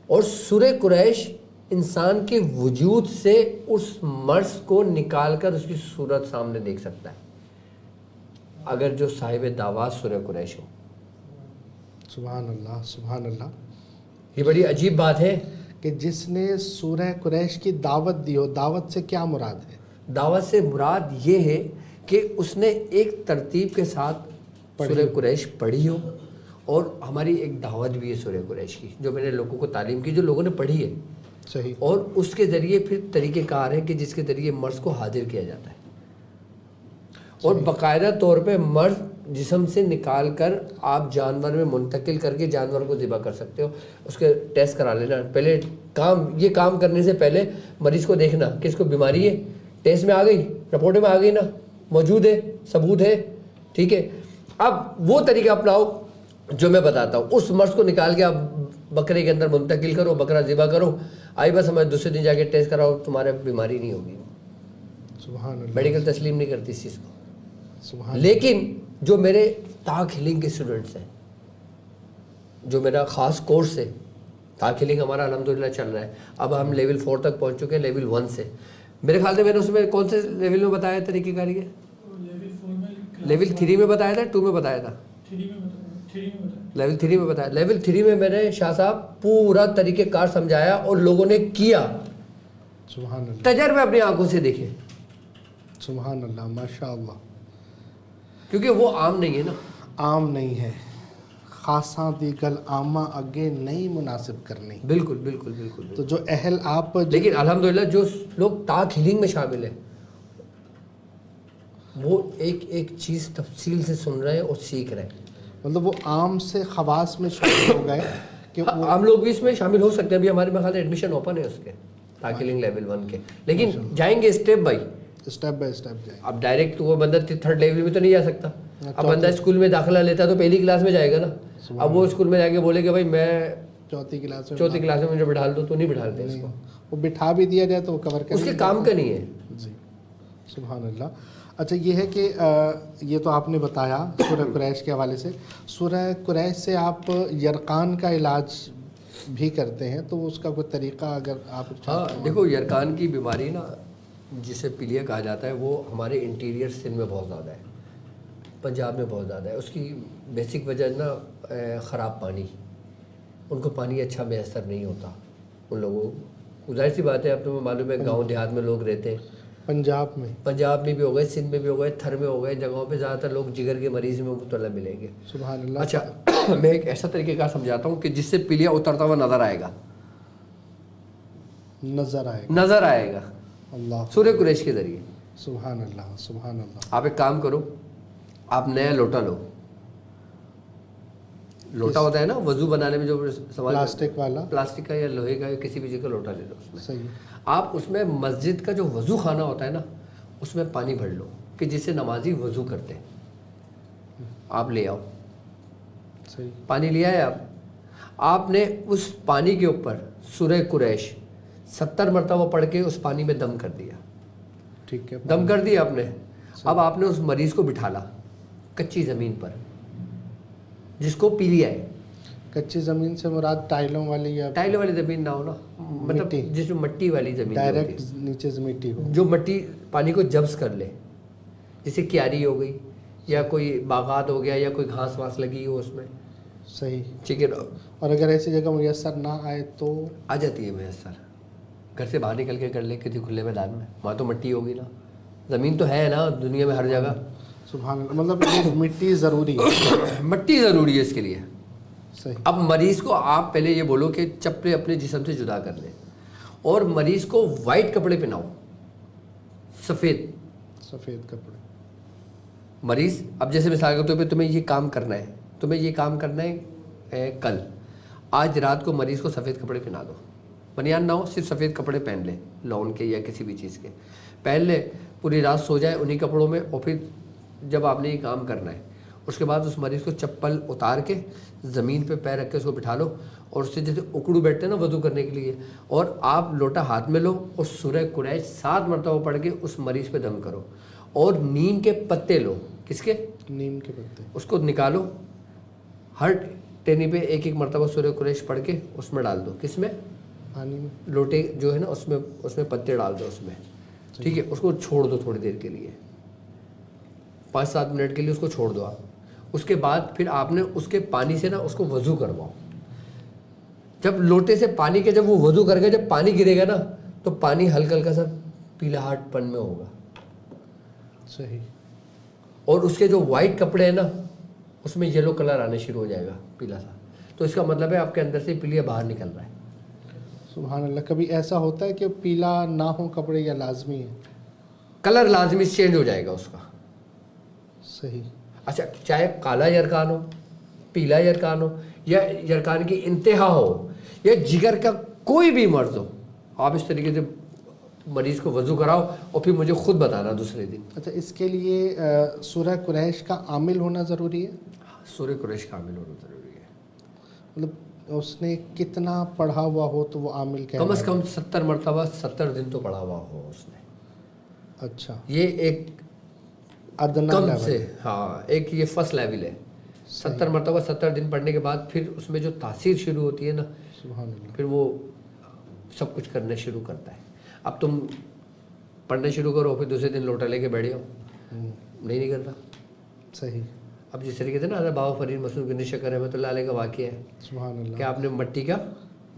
اور سورہ قریش انسان کے وجود سے اس مرض کو نکال کر اس کی صورت سامنے دیکھ سکتا ہے، اگر جو صاحب دعوات سورہ قریش ہو. سبحان اللہ سبحان اللہ. یہ بڑی عجیب بات ہے کہ جس نے سورہ قریش کی دعوت دی ہو. دعوت سے کیا مراد ہے؟ دعوت سے مراد یہ ہے کہ اس نے ایک ترتیب کے ساتھ سورہ قریش پڑھی ہو. اور ہماری ایک دعوت بھی ہے سورہ قریش کی، جو میں نے لوگوں کو تعلیم کی، جو لوگوں نے پڑھی ہے. صحیح. اور اس کے ذریعے پھر طریقہ کار ہے کہ جس کے ذریعے مرض کو حاضر کیا جاتا ہے، اور باقاعدہ طور پہ مرض جسم سے نکال کر آپ جانور میں منتقل کر کے جانور کو ذبح کر سکتے ہو. اس کے ٹیسٹ کرا لینا پہلے. یہ کام کرنے سے پہلے مریض کو دیکھنا کہ اس کو بیماری ہے، ٹیسٹ میں آ گئی، رپورٹ میں آ گئی نا، موجود ہے، ثبوت ہے، ٹھیک ہے. اب وہ طریقہ اپناؤ جو میں بتاتا ہوں. اس مرض کو نکال کے آپ بکرے کے اندر منتقل کرو، بکرا ذبح کرو، آئی بس ہمیں دوسرے دن جا کے ٹیسٹ کراؤ، تمہارے بیماری نہیں ہوگی. سبحان اللہ. میڈیکل تسلیم نہیں کرتی اس چیز کو. سبحان. لیکن جو میرے تاک ہیلنگ کے اسٹوڈنٹس ہیں، جو میرا خاص کورس ہے، تاک ہیلنگ ہمارا الحمدللہ چل رہا ہے. اب ہم لیول 4 تک پہنچ چکے ہیں، لیول 1 سے. میرے خیال سے میں نے اس میں کون سے لیول میں بتایا طریقہ کاری ہے؟ لیول 3 میں بتایا تھا، 2 میں بتایا تھا؟ لیول 3 میں بتایا. لیول 3 میں میں نے شاہ صاحب پورا طریقہ کار سمجھایا اور لوگوں نے کیا. سبحان اللہ. تجربے اپنی آنکھوں سے دیکھے. سبحان اللہ، ماشاء اللہ. کیونکہ وہ عام نہیں ہے نا. عام نہیں ہے. خاصاں دیگل عامہ اگے نہیں مناسب کرنی. بالکل بالکل بالکل. تو جو اہل آپ لیکن الحمدللہ جو لوگ تاک ہیلنگ میں شامل ہیں وہ ایک ایک چیز تفصیل سے سن رہے ہیں اور سیکھ رہے ہیں. مطلب وہ عام سے خواص میں شامل ہو گئے کہ ہم لوگ بھی اس میں شامل ہو سکتے ہیں. ابھی ہمارے خیال ایڈمیشن اوپن ہے اس کے تاک ہیلنگ لیول 1 کے. لیکن جائیں گے اسٹیپ بائی اسٹیپ جائیں. اب ڈائریکٹ وہ بندہ 3rd لیول میں تو نہیں جا سکتا. اب بندہ اسکول میں داخلہ لیتا ہے تو پہلی کلاس میں جائے گا نا. اب وہ اسکول میں جا کے بولے کہ بھائی میں 4تھی کلاس میں مجھے بٹھا دو تو نہیں بٹھالتے اس کو. وہ بٹھا بھی دیا جائے تو وہ کور کر اس کے کام کا نہیں ہے. جی سبحان اللہ. اچھا یہ ہے کہ یہ تو آپ نے بتایا سورہ قریش کے حوالے سے. سورہ قریش سے آپ یرقان کا علاج بھی کرتے ہیں تو اس کا کوئی طریقہ اگر آپ. ہاں دیکھو یرقان کی بیماری نا جسے پیلیا کہا جاتا ہے وہ ہمارے انٹیریئر سندھ میں بہت زیادہ ہے, پنجاب میں بہت زیادہ ہے. اس کی بیسک وجہ نا خراب پانی, ان کو پانی اچھا میسر نہیں ہوتا ان لوگوں کو. ظاہر سی بات ہے اب تمہیں معلوم ہے گاؤں دیہات میں لوگ رہتے ہیں, پنجاب میں بھی ہو گئے, سندھ میں بھی ہو گئے, تھر میں ہو گئے, جگہوں پہ زیادہ تر لوگ جگر کے مریض میں مبتلا ملیں گے. سبحان اللہ. اچھا میں ایک ایسا طریقہ کار سمجھاتا ہوں کہ جس سے پیلیا اترتا ہوا نظر آئے گا اللہ سورہ قریش کے ذریعے. سبحان اللہ سبحان اللہ. آپ ایک کام کرو, آپ نیا لوٹا لو. لوٹا ہوتا ہے نا وضو بنانے میں جو پلاسٹک والا, پلاسٹک کا یا لوہے کا یا کسی بھی چیز کا لوٹا لے لو. اس میں صحیح. آپ اس میں مسجد کا جو وضو خانہ ہوتا ہے نا اس میں پانی بھر لو کہ جس سے نمازی وضو کرتے ہیں. آپ لے آؤ, صحیح. پانی لیا ہے آپ نے اس پانی کے اوپر سورہ قریش 70 مرتبہ پڑھ کے اس پانی میں دم کر دیا. ٹھیک ہے, دم کر دیا آپ نے. اب آپ نے اس مریض کو بٹھالا کچی زمین پر جس کو پیلیا ہے. کچی زمین سے مراد ٹائلوں والی یا ٹائلوں والی زمین نہ ہو نا, مطلب جس میں مٹی والی زمین ڈائریکٹ نیچے سے مٹی ہو, جو مٹی پانی کو جبس کر لے, جیسے کیاری ہو گئی یا کوئی باغات ہو گیا یا کوئی گھاس واس لگی ہو اس میں. صحیح. ٹھیک ہے. اور اگر ایسی جگہ میسر نہ آئے تو آ جاتی ہے میسر. گھر سے باہر نکل کے کر لے کسی کھلے میدان میں, وہاں تو مٹی ہوگی نا, زمین تو ہے نا دنیا میں ہر جگہ. سبحان اللہ. مطلب مٹی ضروری ہے, مٹی ضروری ہے اس کے لیے. صحیح. اب مریض کو آپ پہلے یہ بولو کہ چپلے اپنے جسم سے جدا کر لیں اور مریض کو وائٹ کپڑے پہناؤ, سفید کپڑے. مریض اب جیسے مثال کے طور پہ تمہیں یہ کام کرنا ہے کل, آج رات کو مریض کو سفید کپڑے پہنا دو. بنیان نہ ہو, صرف سفید کپڑے پہن لے, لون کے یا کسی بھی چیز کے پہن لے, پوری رات سو جائے انہی کپڑوں میں. اور پھر جب آپ نے یہ کام کرنا ہے اس کے بعد اس مریض کو چپل اتار کے زمین پہ پیر رکھ کے اس کو بٹھا لو اور اس سے جیسے اکڑو بیٹھتے ہیں نا وضو کرنے کے لیے, اور آپ لوٹا ہاتھ میں لو اور سورہ قریش 7 مرتبہ پڑھ کے اس مریض پہ دم کرو. اور نیم کے پتے لو. کس کے؟ نیم کے پتے. اس کو نکالو, ہر ٹہنی پہ ایک مرتبہ سورہ قریش پڑھ کے اس میں ڈال دو. کس میں؟ پانی میں. لوٹے جو ہے نا اس میں پتے ڈال دو اس میں. ٹھیک ہے. اس کو چھوڑ دو تھوڑی دیر کے لیے, 5-7 منٹ کے لیے اس کو چھوڑ دو آپ. اس کے بعد پھر آپ نے اس کے پانی سے نا اس کو وضو کرواؤ. جب لوٹے سے پانی کے جب وہ وضو کر کے جب پانی گرے گا نا تو پانی ہلکا ہلکا سا پیلاہٹ پن میں ہوگا. صحیح. اور اس کے جو وائٹ کپڑے ہیں نا اس میں یلو کلر آنے شروع ہو جائے گا, پیلا سا. تو اس کا مطلب ہے آپ کے اندر سے پیلیا باہر نکل رہا ہے. سبحان اللہ. کبھی ایسا ہوتا ہے کہ پیلا نہ ہو کپڑے یا لازمی ہے؟ کلر لازمی چینج ہو جائے گا اس کا. صحیح. اچھا چاہے کالا یرقان ہو, پیلا یرقان ہو, یا یرقان کی انتہا ہو, یا جگر کا کوئی بھی مرض ہو, آپ اس طریقے سے مریض کو وضو کراؤ اور پھر مجھے خود بتانا دوسرے دن. اچھا اس کے لیے سورہ قریش کا عامل ہونا ضروری ہے؟ سورہ قریش کا عامل ہونا ضروری ہے. مطلب اس نے کتنا پڑھا ہوا ہو تو وہ عامل کہلاتا ہے؟ کم از کم 70 مرتبہ 70 دن تو پڑھا ہوا ہو اس نے. اچھا یہ ایک ادنا کم لیول سے, ہاں ایک یہ فرسٹ لیول ہے. 70 مرتبہ 70 دن پڑھنے کے بعد پھر اس میں جو تاثیر شروع ہوتی ہے نا, سبحان اللہ, پھر وہ سب کچھ کرنے شروع کرتا ہے. اب تم پڑھنے شروع کرو پھر دوسرے دن لوٹا لے کے بیٹھ جاؤ, نہیں کرتا. صحیح. اب جس طریقے سے نا بابا فرید مسعود گنج شکر رحمۃ اللہ علیہ کا واقعہ ہے سبحان اللہ کہ آپ نے مٹی کا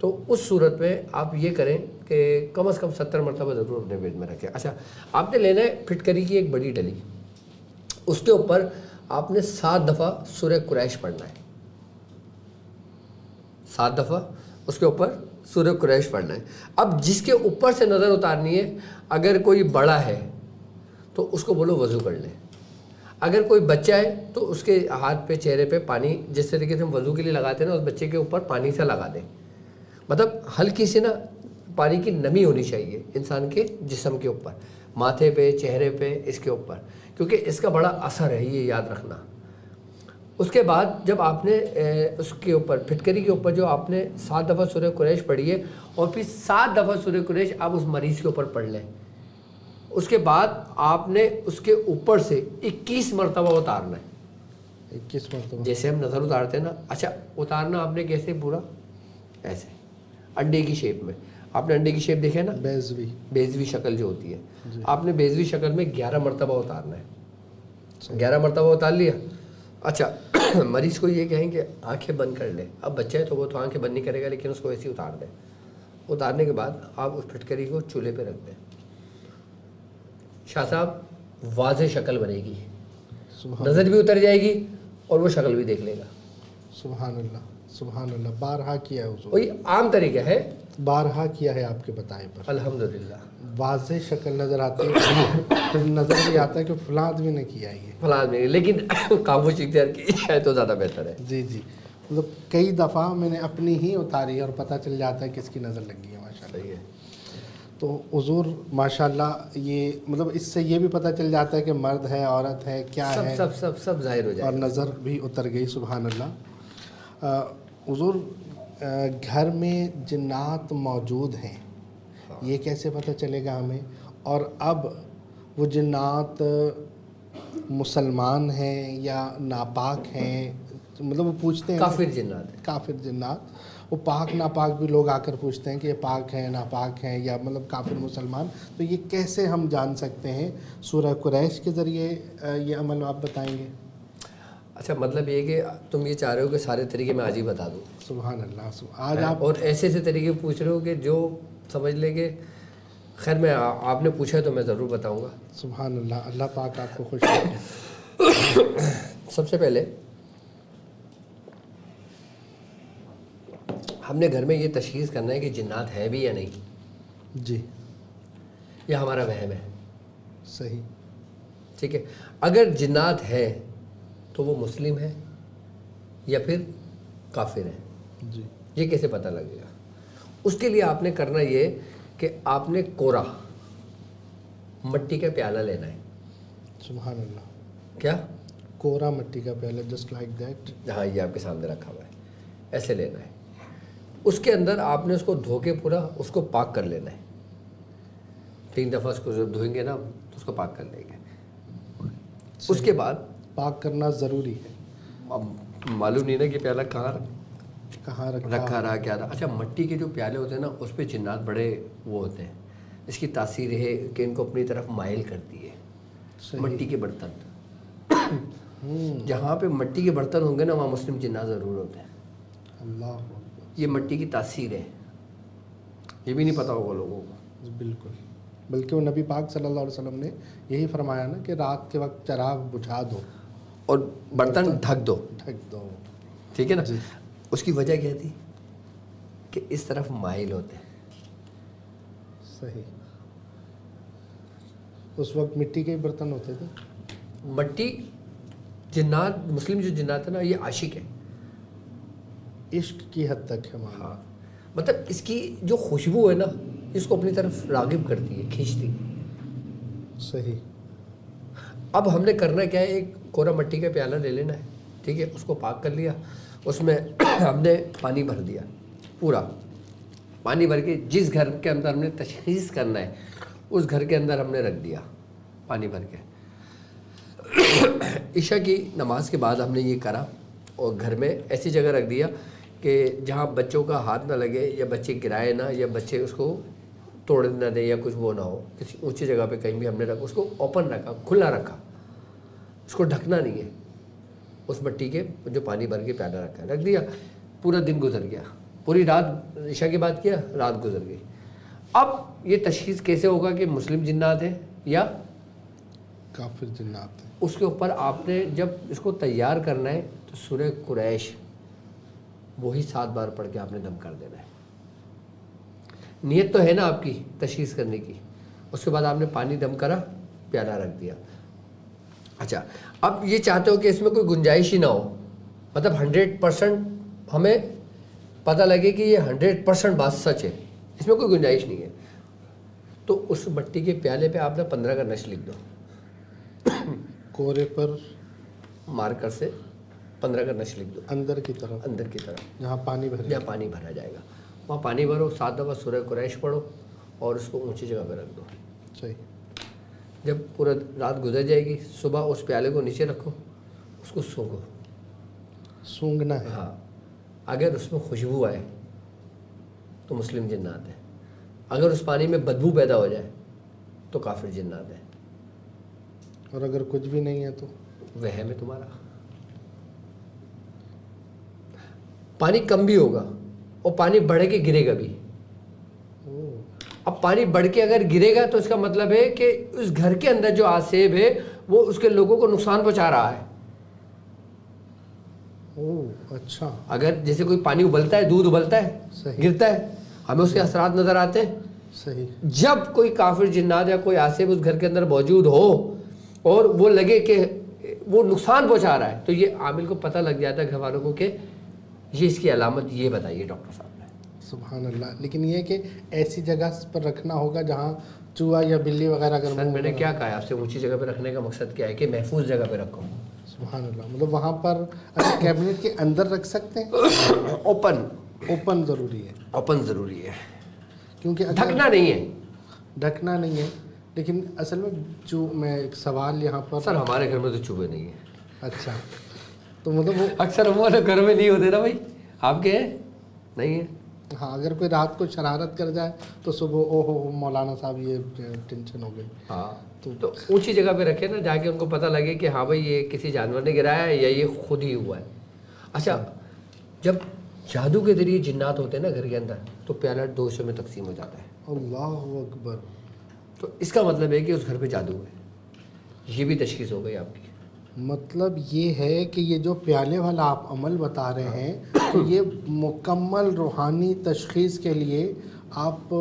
تو اس صورت میں آپ یہ کریں کہ کم از کم 70 مرتبہ ضرور اپنے بیڈ میں رکھیں. اچھا آپ نے لینا ہے پھٹکری کی ایک بڑی ڈلی, اس کے اوپر آپ نے 7 دفعہ سورہ قریش پڑھنا ہے. 7 دفعہ اس کے اوپر سورہ قریش پڑھنا ہے. اب جس کے اوپر سے نظر اتارنی ہے, اگر کوئی بڑا ہے تو اس کو بولو وضو کر لے. اگر کوئی بچہ ہے تو اس کے ہاتھ پہ چہرے پہ پانی جس طریقے سے ہم وضو کے لیے لگاتے ہیں نا, اس بچے کے اوپر پانی سے لگا دیں. مطلب ہلکی سی نا پانی کی نمی ہونی چاہیے انسان کے جسم کے اوپر, ماتھے پہ, چہرے پہ, اس کے اوپر, کیونکہ اس کا بڑا اثر ہے, یہ یاد رکھنا. اس کے بعد جب آپ نے اس کے اوپر پھٹکری کے اوپر جو آپ نے 7 دفعہ سورہ قریش پڑھی ہے, اور پھر 7 دفعہ سورہ قریش آپ اس مریض کے اوپر پڑھ لیں. اس کے بعد آپ نے اس کے اوپر سے 21 مرتبہ اتارنا ہے. 21 مرتبہ جیسے ہم نظر اتارتے ہیں نا. اچھا اتارنا آپ نے کیسے؟ پورا ایسے انڈے کی شیپ میں. آپ نے انڈے کی شیپ دیکھے نا, بیزوی شکل جو ہوتی ہے, آپ نے بیزوی شکل میں 11 مرتبہ اتارنا ہے. 11 مرتبہ اتار لیا. اچھا مریض کو یہ کہیں کہ آنکھیں بند کر لے. اب بچہ ہے تو وہ تو آنکھیں بند نہیں کرے گا, لیکن اس کو ایسے ہی اتار دیں. اتارنے کے بعد آپ اس پھٹکری کو چولہے پہ رکھ دیں. شاہ صاحب واضح شکل بنے گی, نظر بھی اتر جائے گی اور وہ شکل بھی دیکھ لے گا. سبحان اللہ سبحان اللہ. بارہا کیا ہے حضور, وہی عام طریقہ ہے, بارہا کیا ہے آپ کے بتائے پر. الحمدللہ واضح شکل نظر آتی ہے, پھر نظر بھی آتا ہے کہ فلاں آدمی نے کیا ہے یہ, فلاں نہیں, لیکن خاموش اختیار کی جائے تو زیادہ بہتر ہے. جی جی. مطلب کئی دفعہ میں نے اپنی ہی اتاری ہے اور پتہ چل جاتا ہے کس کی نظر لگی ہے. ماشاء اللہ. صحیح ہے. تو حضور ماشاءاللہ یہ مطلب اس سے یہ بھی پتہ چل جاتا ہے کہ مرد ہے عورت ہے کیا ہے, سب ظاہر ہو جائے اور نظر بھی اتر گئی. سبحان اللہ. حضور گھر میں جنات موجود ہیں, یہ کیسے پتہ چلے گا ہمیں؟ اور اب وہ جنات مسلمان ہیں یا ناپاک ہیں؟ مطلب وہ پوچھتے ہیں کافر جنات ہیں. کافر جنات, وہ پاک ناپاک بھی لوگ آ کر پوچھتے ہیں کہ یہ پاک ہیں ناپاک ہیں یا مطلب کافر مسلمان. تو یہ کیسے ہم جان سکتے ہیں؟ سورہ قریش کے ذریعے یہ عمل آپ بتائیں گے؟ اچھا مطلب یہ کہ تم یہ چاہ رہے ہو کہ سارے طریقے میں آج ہی بتا دوں؟ سبحان اللہ. آج آپ اور ایسے ایسے طریقے پوچھ رہے ہو کہ جو سمجھ لیں کہ خیر میں آپ نے پوچھا ہے تو میں ضرور بتاؤں گا. سبحان اللہ. اللہ پاک آپ کو خوش رکھے. سب سے پہلے ہم نے گھر میں یہ تشخیص کرنا ہے کہ جنات ہے بھی یا نہیں. جی. یہ ہمارا وہم ہے. صحیح. ٹھیک ہے. اگر جنات ہے تو وہ مسلم ہے یا پھر کافر ہے. جی. یہ کیسے پتہ لگے گا؟ اس کے لیے آپ نے کرنا یہ کہ آپ نے کورا مٹی کا پیالہ لینا ہے. سبحان اللہ. کیا؟ کورا مٹی کا پیالہ, جسٹ لائک دیٹ. ہاں یہ آپ کے سامنے رکھا ہوا ہے, ایسے لینا ہے. اس کے اندر آپ نے اس کو دھو کے پورا اس کو پاک کر لینا ہے. 3 دفعہ اس کو جب دھوئیں گے نا تو اس کو پاک کر لیں گے. اس کے بعد پاک کرنا ضروری ہے. اب معلوم نہیں نا کہ پیالہ کہاں رکھا رہا کیا تھا. اچھا مٹی کے جو پیالے ہوتے ہیں نا اس پہ جنات بڑے وہ ہوتے ہیں. اس کی تاثیر ہے کہ ان کو اپنی طرف مائل کرتی ہے. مٹی کے برتن, جہاں پہ مٹی کے برتن ہوں گے نا وہاں مسلم جنات ضرور ہوتے ہیں. اللہ. یہ مٹی کی تاثیر ہے, یہ بھی نہیں پتا ہوگا لوگوں کو. بالکل. بلکہ وہ نبی پاک صلی اللہ علیہ وسلم نے یہی فرمایا نا کہ رات کے وقت چراغ بجھا دو اور برتن ڈھک دو. ٹھیک ہے نا. اس کی وجہ کیا تھی کہ اس طرف مائل ہوتے ہیں. صحیح. اس وقت مٹی کے ہی برتن ہوتے تھے. مٹی جنات مسلم جو جنات ہیں نا یہ عاشق ہے, عشق کی حد تک ہے. ہاں مطلب اس کی جو خوشبو ہے نا اس کو اپنی طرف راغب کرتی ہے, کھینچتی. صحیح. اب ہم نے کرنا کیا ہے, ایک کورا مٹی کا پیالہ لے لینا ہے. ٹھیک ہے. اس کو پاک کر لیا, اس میں ہم نے پانی بھر دیا. پورا پانی بھر کے جس گھر کے اندر ہم نے تشخیص کرنا ہے اس گھر کے اندر ہم نے رکھ دیا پانی بھر کے. عشاء کی نماز کے بعد ہم نے یہ کرا اور گھر میں ایسی جگہ رکھ دیا کہ جہاں بچوں کا ہاتھ نہ لگے یا بچے گرائے نہ یا بچے اس کو توڑ نہ دیں یا کچھ وہ نہ ہو. کسی اونچی جگہ پہ کہیں بھی ہم نے رکھا, اس کو اوپن رکھا, کھلا رکھا, اس کو ڈھکنا نہیں ہے. اس مٹی کے جو پانی بھر کے پیالہ رکھا رکھ دیا. پورا دن گزر گیا, پوری رات عشاء کی بات کیا، رات گزر گئی. اب یہ تشخیص کیسے ہوگا کہ مسلم جنات ہیں یا کافر جنات ہیں؟ اس کے اوپر آپ نے جب اس کو تیار کرنا ہے تو سورہ قریش وہی 7 بار پڑھ کے آپ نے دم کر دینا ہے. نیت تو ہے نا آپ کی تشخیص کرنے کی. اس کے بعد آپ نے پانی دم کرا، پیالہ رکھ دیا. اچھا اب یہ چاہتے ہو کہ اس میں کوئی گنجائش ہی نہ ہو، مطلب 100% ہمیں پتہ لگے کہ یہ 100% بات سچ ہے، اس میں کوئی گنجائش نہیں ہے، تو اس مٹی کے پیالے پہ آپ نے 15 کا نش لکھ دو. کورے پر مارکر سے 15 کا نش لکھ دو اندر کی طرف، اندر کی طرف جہاں پانی بھرے، جہاں پانی بھرا جائے گا وہاں پانی بھرو. 7 دفعہ سورہ قریش پڑھو اور اس کو اونچی جگہ پہ رکھ دو. صحیح. جب پورا رات گزر جائے گی، صبح اس پیالے کو نیچے رکھو، اس کو سونگو. سونگنا ہے. ہاں، اگر اس میں خوشبو آئے تو مسلم جنات ہے، اگر اس پانی میں بدبو پیدا ہو جائے تو کافر جنات ہے. اور اگر کچھ بھی نہیں ہے تو وہم ہے تمہارا. پانی کم بھی ہوگا اور پانی بڑھ کے گرے گا بھی. اب پانی بڑھ کے اگر گرے گا تو اس کا مطلب ہے کہ اس گھر کے اندر جو آسیب ہے وہ اس کے لوگوں کو نقصان پہنچا رہا ہے. اچھا. اگر جیسے کوئی پانی ابلتا ہے، دودھ ابلتا ہے، صحیح. گرتا ہے، ہمیں اس کے اثرات نظر آتے ہیں. صحیح. جب کوئی کافر جنات یا کوئی آسیب اس گھر کے اندر موجود ہو اور وہ لگے کہ وہ نقصان پہنچا رہا ہے تو یہ عامل کو پتہ لگ جاتا ہے گھر والوں کو کہ یہ اس کی علامت یہ بتائیے ڈاکٹر صاحب نے. سبحان اللہ. لیکن یہ کہ ایسی جگہ پر رکھنا ہوگا جہاں چوہا یا بلی وغیرہ اگر سر میں نے کیا کہا آپ سے، اونچی جگہ پہ رکھنے کا مقصد کیا ہے کہ محفوظ جگہ پہ رکھو. سبحان اللہ. مطلب وہاں پر اچھا کیبنٹ کے اندر رکھ سکتے ہیں؟ اوپن ضروری ہے. اوپن ضروری ہے کیونکہ ڈھکنا نہیں ہے. ڈھکنا نہیں ہے. لیکن اصل میں میں ایک سوال یہاں پر، سر ہمارے گھر میں تو چوہے نہیں ہیں. اچھا تو مطلب وہ اکثر ہمارے گھر میں نہیں ہوتے نا بھائی، آپ کے ہیں نہیں ہیں. ہاں اگر کوئی رات کو شرارت کر جائے تو صبح او ہو مولانا صاحب یہ ٹینشن ہو گئی. ہاں تو اونچی جگہ پہ رکھے نا، جا کے ان کو پتہ لگے کہ ہاں بھائی یہ کسی جانور نے گرایا ہے یا یہ خود ہی ہوا ہے. اچھا جب جادو کے ذریعے جنات ہوتے ہیں نا گھر کے اندر تو پیالہ 2 حصوں میں تقسیم ہو جاتا ہے. اللہ اکبر. تو اس کا مطلب ہے کہ اس گھر پہ جادو ہے. یہ بھی تشخیص ہو گئی آپ کی. مطلب یہ ہے کہ یہ جو پیالے والا آپ عمل بتا رہے ہیں تو یہ مکمل روحانی تشخیص کے لیے آپ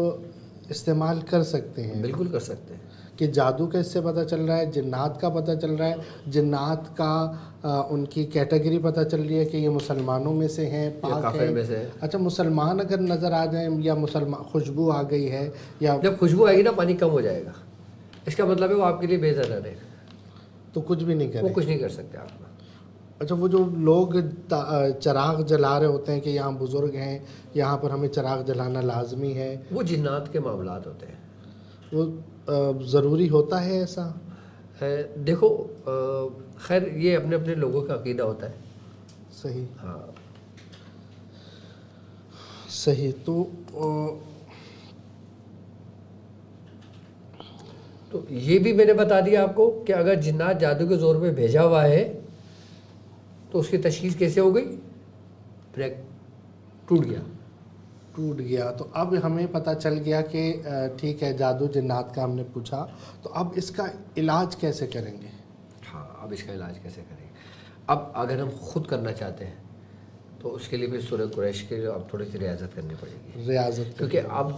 استعمال کر سکتے ہیں. بالکل کر سکتے ہیں. کہ جادو کا اس سے پتہ چل رہا ہے، جنات کا پتہ چل رہا ہے، جنات کا ان کی کیٹیگری پتہ چل رہی ہے کہ یہ مسلمانوں میں سے ہیں، پاک کافر میں سے ہے. اچھا مسلمان اگر نظر آ جائیں یا مسلمان خوشبو آ گئی ہے یا جب خوشبو آئے گی نا پانی کم ہو جائے گا، اس کا مطلب ہے وہ آپ کے لیے بے ضرر ہے، تو کچھ بھی نہیں کریں. وہ کچھ نہیں کر سکتے آپ. اچھا وہ جو لوگ چراغ جلا رہے ہوتے ہیں کہ یہاں بزرگ ہیں یہاں پر ہمیں چراغ جلانا لازمی ہے، وہ جنات کے معاملات ہوتے ہیں. وہ ضروری ہوتا ہے ایسا؟ دیکھو خیر یہ اپنے اپنے لوگوں کا عقیدہ ہوتا ہے. صحیح. ہاں صحیح. تو یہ بھی میں نے بتا دیا آپ کو کہ اگر جنات جادو کے زور پہ بھیجا ہوا ہے تو اس کی تشخیص کیسے ہو گئی؟ بریک ٹوٹ گیا. تو اب ہمیں پتہ چل گیا کہ ٹھیک ہے جادو جنات کا ہم نے پوچھا، تو اب اس کا علاج کیسے کریں گے؟ ہاں اب اس کا علاج کیسے کریں گے؟ اب اگر ہم خود کرنا چاہتے ہیں تو اس کے لیے بھی سورہ قریش کے لیے اب تھوڑی سی ریاضت کرنی پڑے گی. ریاضت کیونکہ اب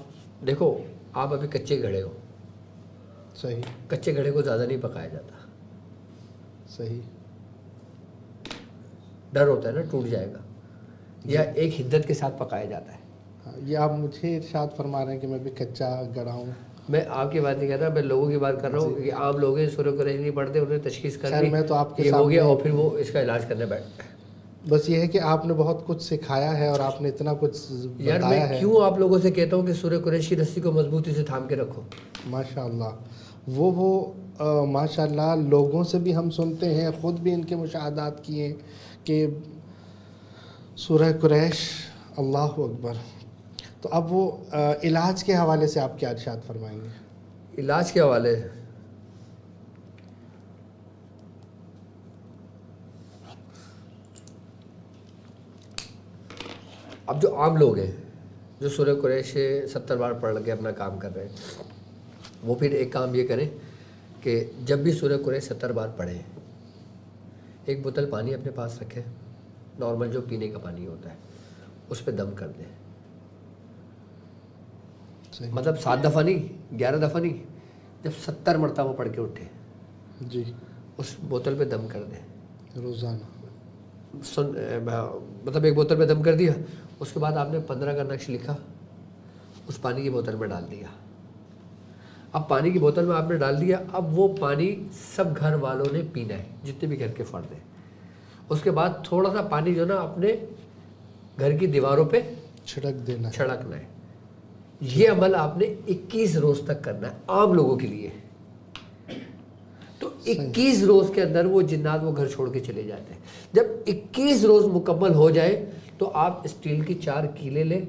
دیکھو آپ ابھی کچے گھڑے ہو. صحیح. کچے گھڑے کو زیادہ نہیں پکایا جاتا. صحیح. ڈر ہوتا ہے نا ٹوٹ جائے گا، یا ایک حدت کے ساتھ پکایا جاتا ہے. یہ آپ مجھے ارشاد فرما رہے ہیں کہ میں بھی کچا گڑا ہوں. میں آپ کی بات نہیں کر رہا، میں لوگوں کی بات کر رہا ہوں کہ عام لوگ ہیں سورہ قریش نہیں پڑھتے، انہیں تشخیص کر خیر میں تو آپ کے یہ ہو گیا سامنے اور پھر وہ اس کا علاج کرنے بیٹھتے ہیں. بس یہ ہے کہ آپ نے بہت کچھ سکھایا ہے اور آپ نے اتنا کچھ یار میں بتایا ہے. کیوں آپ لوگوں سے کہتا ہوں کہ سورہ قریش کی رسی کو مضبوطی سے تھام کے رکھو. ماشاء اللہ. وہ ماشاء اللہ لوگوں سے بھی ہم سنتے ہیں، خود بھی ان کے مشاہدات کیے کہ سورہ قریش. اللہ اکبر. تو اب وہ علاج کے حوالے سے آپ کیا ارشاد فرمائیں گے؟ علاج کے حوالے سے اب جو عام لوگ ہیں جو سورہ قریش 70 بار پڑھ کے اپنا کام کر رہے ہیں، وہ پھر ایک کام یہ کریں کہ جب بھی سورہ قریش 70 بار پڑھیں، ایک بوتل پانی اپنے پاس رکھیں، نارمل جو پینے کا پانی ہوتا ہے، اس پہ دم کر دیں. مطلب 7 دفعہ نہیں، 11 دفعہ نہیں، جب 70 مرتبہ پڑھ کے اٹھے جی اس بوتل پہ دم کر دیں روزانہ. مطلب ایک بوتل پہ دم کر دیا، اس کے بعد آپ نے 15 کا نقش لکھا، اس پانی کی بوتل میں ڈال دیا. اب پانی کی بوتل میں آپ نے ڈال دیا، اب وہ پانی سب گھر والوں نے پینا ہے، جتنے بھی گھر کے فرد ہیں. اس کے بعد تھوڑا سا پانی جو نا اپنے گھر کی دیواروں پہ چھڑکنا ہے. یہ عمل آپ نے 21 روز تک کرنا ہے عام لوگوں کے لیے. تو 21 روز کے اندر وہ جنات وہ گھر چھوڑ کے چلے جاتے ہیں. جب 21 روز مکمل ہو جائے تو آپ اسٹیل کی 4 کیلیں لیں،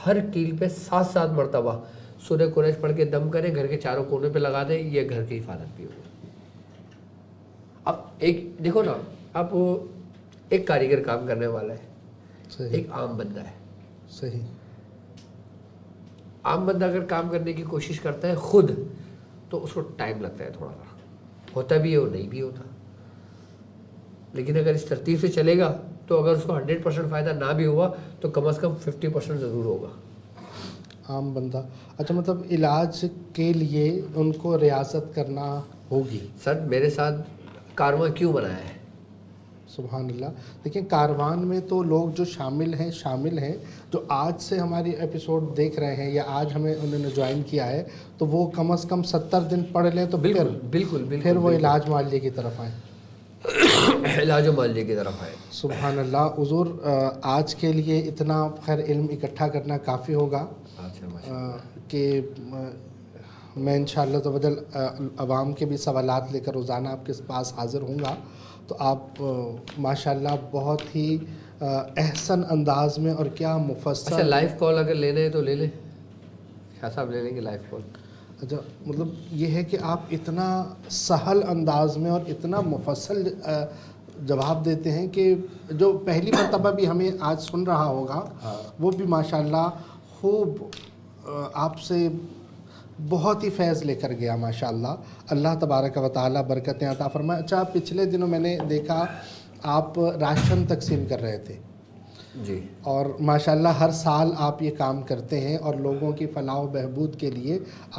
ہر کیل پہ 7 مرتبہ سورہ قریش پڑھ کے دم کریں، گھر کے چاروں کونے پہ لگا دیں، یہ گھر کی حفاظت بھی ہوگی. اب ایک دیکھو نا، اب ایک کاریگر کام کرنے والا ہے، ایک عام بندہ ہے. صحیح. عام بندہ اگر کام کرنے کی کوشش کرتا ہے خود تو اس کو ٹائم لگتا ہے، تھوڑا سا ہوتا بھی ہے اور نہیں بھی ہوتا. لیکن اگر اس ترتیب سے چلے گا تو اگر اس کو 100% فائدہ نہ بھی ہوا تو کم از کم 50% ضرور ہوگا. عام بندہ. اچھا، مطلب علاج کے لیے ان کو ریاضت کرنا ہوگی. سر میرے ساتھ کارواں کیوں بنایا ہے؟ سبحان اللہ. دیکھیں کاروان میں تو لوگ جو شامل ہیں جو آج سے ہماری ایپیسوڈ دیکھ رہے ہیں یا آج ہمیں انہوں نے جوائن کیا ہے، تو وہ کم از کم 70 دن پڑھ لیں تو بالکل پھر وہ علاج معالجے کی طرف آئیں. علاج و معالجے کی طرف آئے. سبحان اللہ. حضور آج کے لیے اتنا خیر علم اکٹھا کرنا کافی ہوگا کہ میں انشاءاللہ تعالی عوام کے بھی سوالات لے کر روزانہ آپ کے پاس حاضر ہوں گا. تو آپ ماشاءاللہ بہت ہی احسن انداز میں اور کیا مفصل. اچھا لائف کال اگر لینا ہے تو لے لیں، شاہ صاحب لے لیں گے لائف کال. اچھا، مطلب یہ ہے کہ آپ اتنا سہل انداز میں اور اتنا مفصل جواب دیتے ہیں کہ جو پہلی مرتبہ بھی ہمیں آج سن رہا ہوگا وہ بھی ماشاءاللہ خوب آپ سے بہت ہی فیض لے کر گیا ماشاءاللہ. اللہ تبارک و تعالی برکتیں عطا فرمائے. اچھا، پچھلے دنوں میں نے دیکھا آپ راشن تقسیم کر رہے تھے. جی. اور ماشاءاللہ ہر سال آپ یہ کام کرتے ہیں اور لوگوں کی فلاح و بہبود کے لیے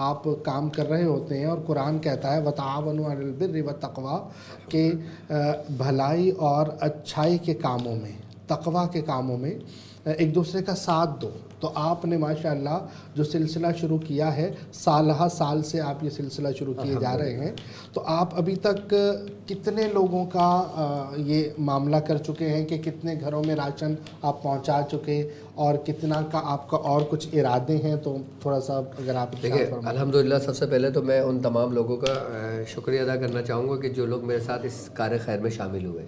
آپ کام کر رہے ہوتے ہیں. اور قرآن کہتا ہے وَتَعَاوَنُوا عَلَى الْبِرِّ وَالتَّقْوَىٰ کہ بھلائی اور اچھائی کے کاموں میں، تقویٰ کے کاموں میں ایک دوسرے کا ساتھ دو. تو آپ نے ماشاءاللہ جو سلسلہ شروع کیا ہے، سال سے آپ یہ سلسلہ شروع کیے جا رہے ہیں. تو آپ ابھی تک کتنے لوگوں کا یہ معاملہ کر چکے ہیں کہ کتنے گھروں میں راشن آپ پہنچا چکے اور کتنا کا آپ کا اور کچھ ارادے ہیں؟ تو تھوڑا سا اگر آپ دیکھیں. الحمدللہ سب سے پہلے تو میں ان تمام لوگوں کا شکریہ ادا کرنا چاہوں گا کہ جو لوگ میرے ساتھ اس کار خیر میں شامل ہوئے.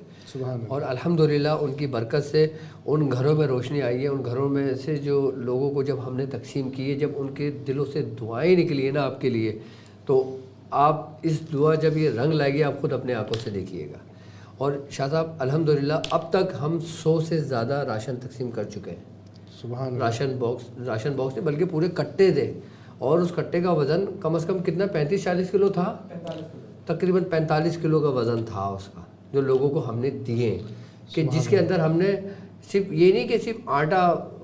اور الحمدللہ ان کی برکت سے ان گھروں میں روشنی آئی ہے. ان گھروں میں سے جو لوگوں کو جب ہم نے تقسیم کی ہے، جب ان کے دلوں سے دعائیں نکلی ہیں نا آپ کے لیے، تو آپ اس دعا جب یہ رنگ لائے گی آپ خود اپنے آنکھوں سے دیکھیے گا. اور شاہ صاحب الحمدللہ اب تک ہم 100 سے زیادہ راشن تقسیم کر چکے ہیں. سبحان. راشن باکس نہیں بلکہ پورے کٹے تھے. اور اس کٹے کا وزن کم از کم کتنا 35-40 کلو تھا، تقریباً 45 کلو کا وزن تھا اس کا، جو لوگوں کو ہم نے دیے. کہ جس کے اندر ہم نے صرف یہ نہیں کہ صرف آٹا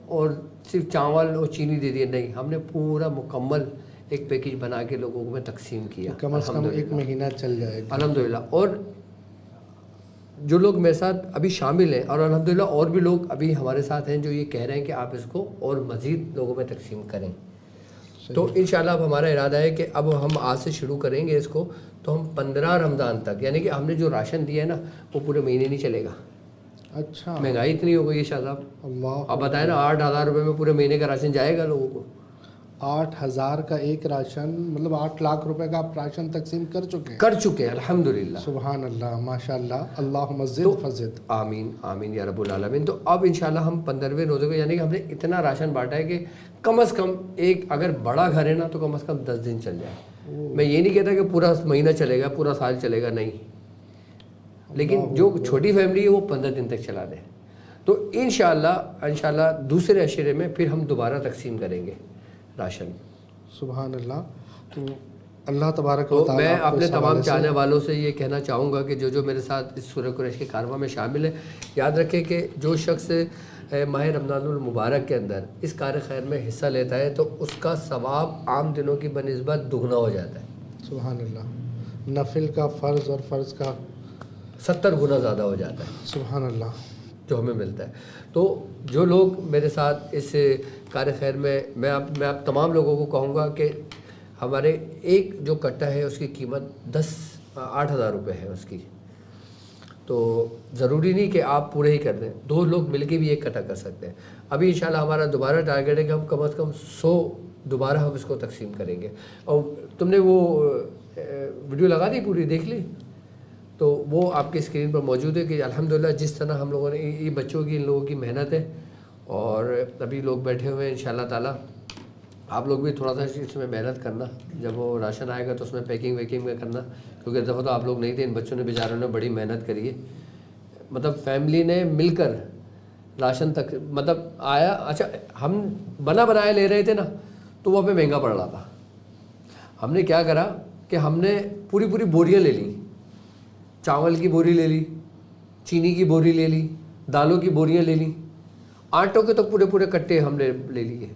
اور صرف چاول اور چینی دے دیے، نہیں، ہم نے پورا مکمل ایک پیکج بنا کے لوگوں کو میں تقسیم کیا. کم از کم 1 مہینہ چل جائے گا الحمدللہ. اور جو لوگ میرے ساتھ ابھی شامل ہیں، اور الحمدللہ اور بھی لوگ ابھی ہمارے ساتھ ہیں جو یہ کہہ رہے ہیں کہ آپ اس کو اور مزید لوگوں میں تقسیم کریں. تو انشاءاللہ اب ہمارا ارادہ ہے کہ اب ہم آج سے شروع کریں گے اس کو. تو ہم 15 رمضان تک، یعنی کہ ہم نے جو راشن دیا ہے نا وہ پورے مہینے نہیں چلے گا. اچھا، مہنگائی اتنی ہو گئی ہے شاہ صاحب. اللہ. اب بتائیں نا 8,000 روپے میں پورے مہینے کا راشن جائے گا لوگوں کو؟ 8,000 کا ایک راشن، مطلب 8 لاکھ روپے کا آپ راشن تقسیم کر چکے ہیں الحمدللہ. سبحان اللہ، ماشاءاللہ. اللہم زد فزد. آمین آمین یا رب العالمین. تو اب انشاءاللہ ہم 15ویں روزے کو، یعنی کہ ہم نے اتنا راشن بانٹا ہے کہ کم از کم ایک اگر بڑا گھر ہے نا تو کم از کم 10 دن چل جائے. میں یہ نہیں کہتا کہ پورا مہینہ چلے گا، پورا سال چلے گا، نہیں. لیکن جو چھوٹی فیملی ہے وہ 15 دن تک چلا دے. تو انشاءاللہ دوسرے عشرے میں پھر ہم دوبارہ تقسیم کریں گے راشن. سبحان اللہ. تو اللہ تبارک تو و تعالیٰ میں آپ کو اپنے اس تمام حوالے سے- چاہنے والوں سے یہ کہنا چاہوں گا کہ جو میرے ساتھ اس سورہ قریش کے کارواں میں شامل ہیں، یاد رکھیں کہ جو شخص ماہ رمضان المبارک کے اندر اس کار خیر میں حصہ لیتا ہے تو اس کا ثواب عام دنوں کی بنسبت دگنا ہو جاتا ہے. سبحان اللہ. نفل کا فرض اور فرض کا 70 گنا زیادہ ہو جاتا ہے سبحان اللہ. جو ہمیں ملتا ہے. تو جو لوگ میرے ساتھ اس کار خیر میں آپ تمام لوگوں کو کہوں گا کہ ہمارے ایک جو کٹا ہے اس کی قیمت 8,000 روپے ہے اس کی. تو ضروری نہیں کہ آپ پورے ہی کر دیں، 2 لوگ مل کے بھی ایک کٹا کر سکتے ہیں. ابھی انشاءاللہ ہمارا دوبارہ ٹارگیٹ ہے کہ ہم کم از کم 100 دوبارہ ہم اس کو تقسیم کریں گے. اور تم نے وہ ویڈیو لگا دی، پوری دیکھ لی؟ تو وہ آپ کی اسکرین پر موجود ہے کہ الحمدللہ جس طرح ہم لوگوں نے یہ بچوں کی ان لوگوں کی محنت ہے. اور ابھی لوگ بیٹھے ہوئے ہیں انشاءاللہ تعالیٰ. آپ لوگ بھی تھوڑا سا اس میں محنت کرنا، جب وہ راشن آئے گا تو اس میں پیکنگ ویکنگ میں کرنا، کیونکہ دفعہ تو آپ لوگ نہیں تھے، ان بچوں نے بیچاروں نے بڑی محنت کری ہے. مطلب فیملی نے مل کر راشن تک مطلب آیا. اچھا ہم بنایا لے رہے تھے نا تو وہ ہمیں مہنگا پڑ رہا تھا. ہم نے کیا کرا کہ ہم نے پوری بوریاں لے لیں. چاول کی بوری لے لی، چینی کی بوری لے لی، دالوں کی بوریاں لے لیں، آٹوں کے تو پورے کٹے ہم نے لے لیے.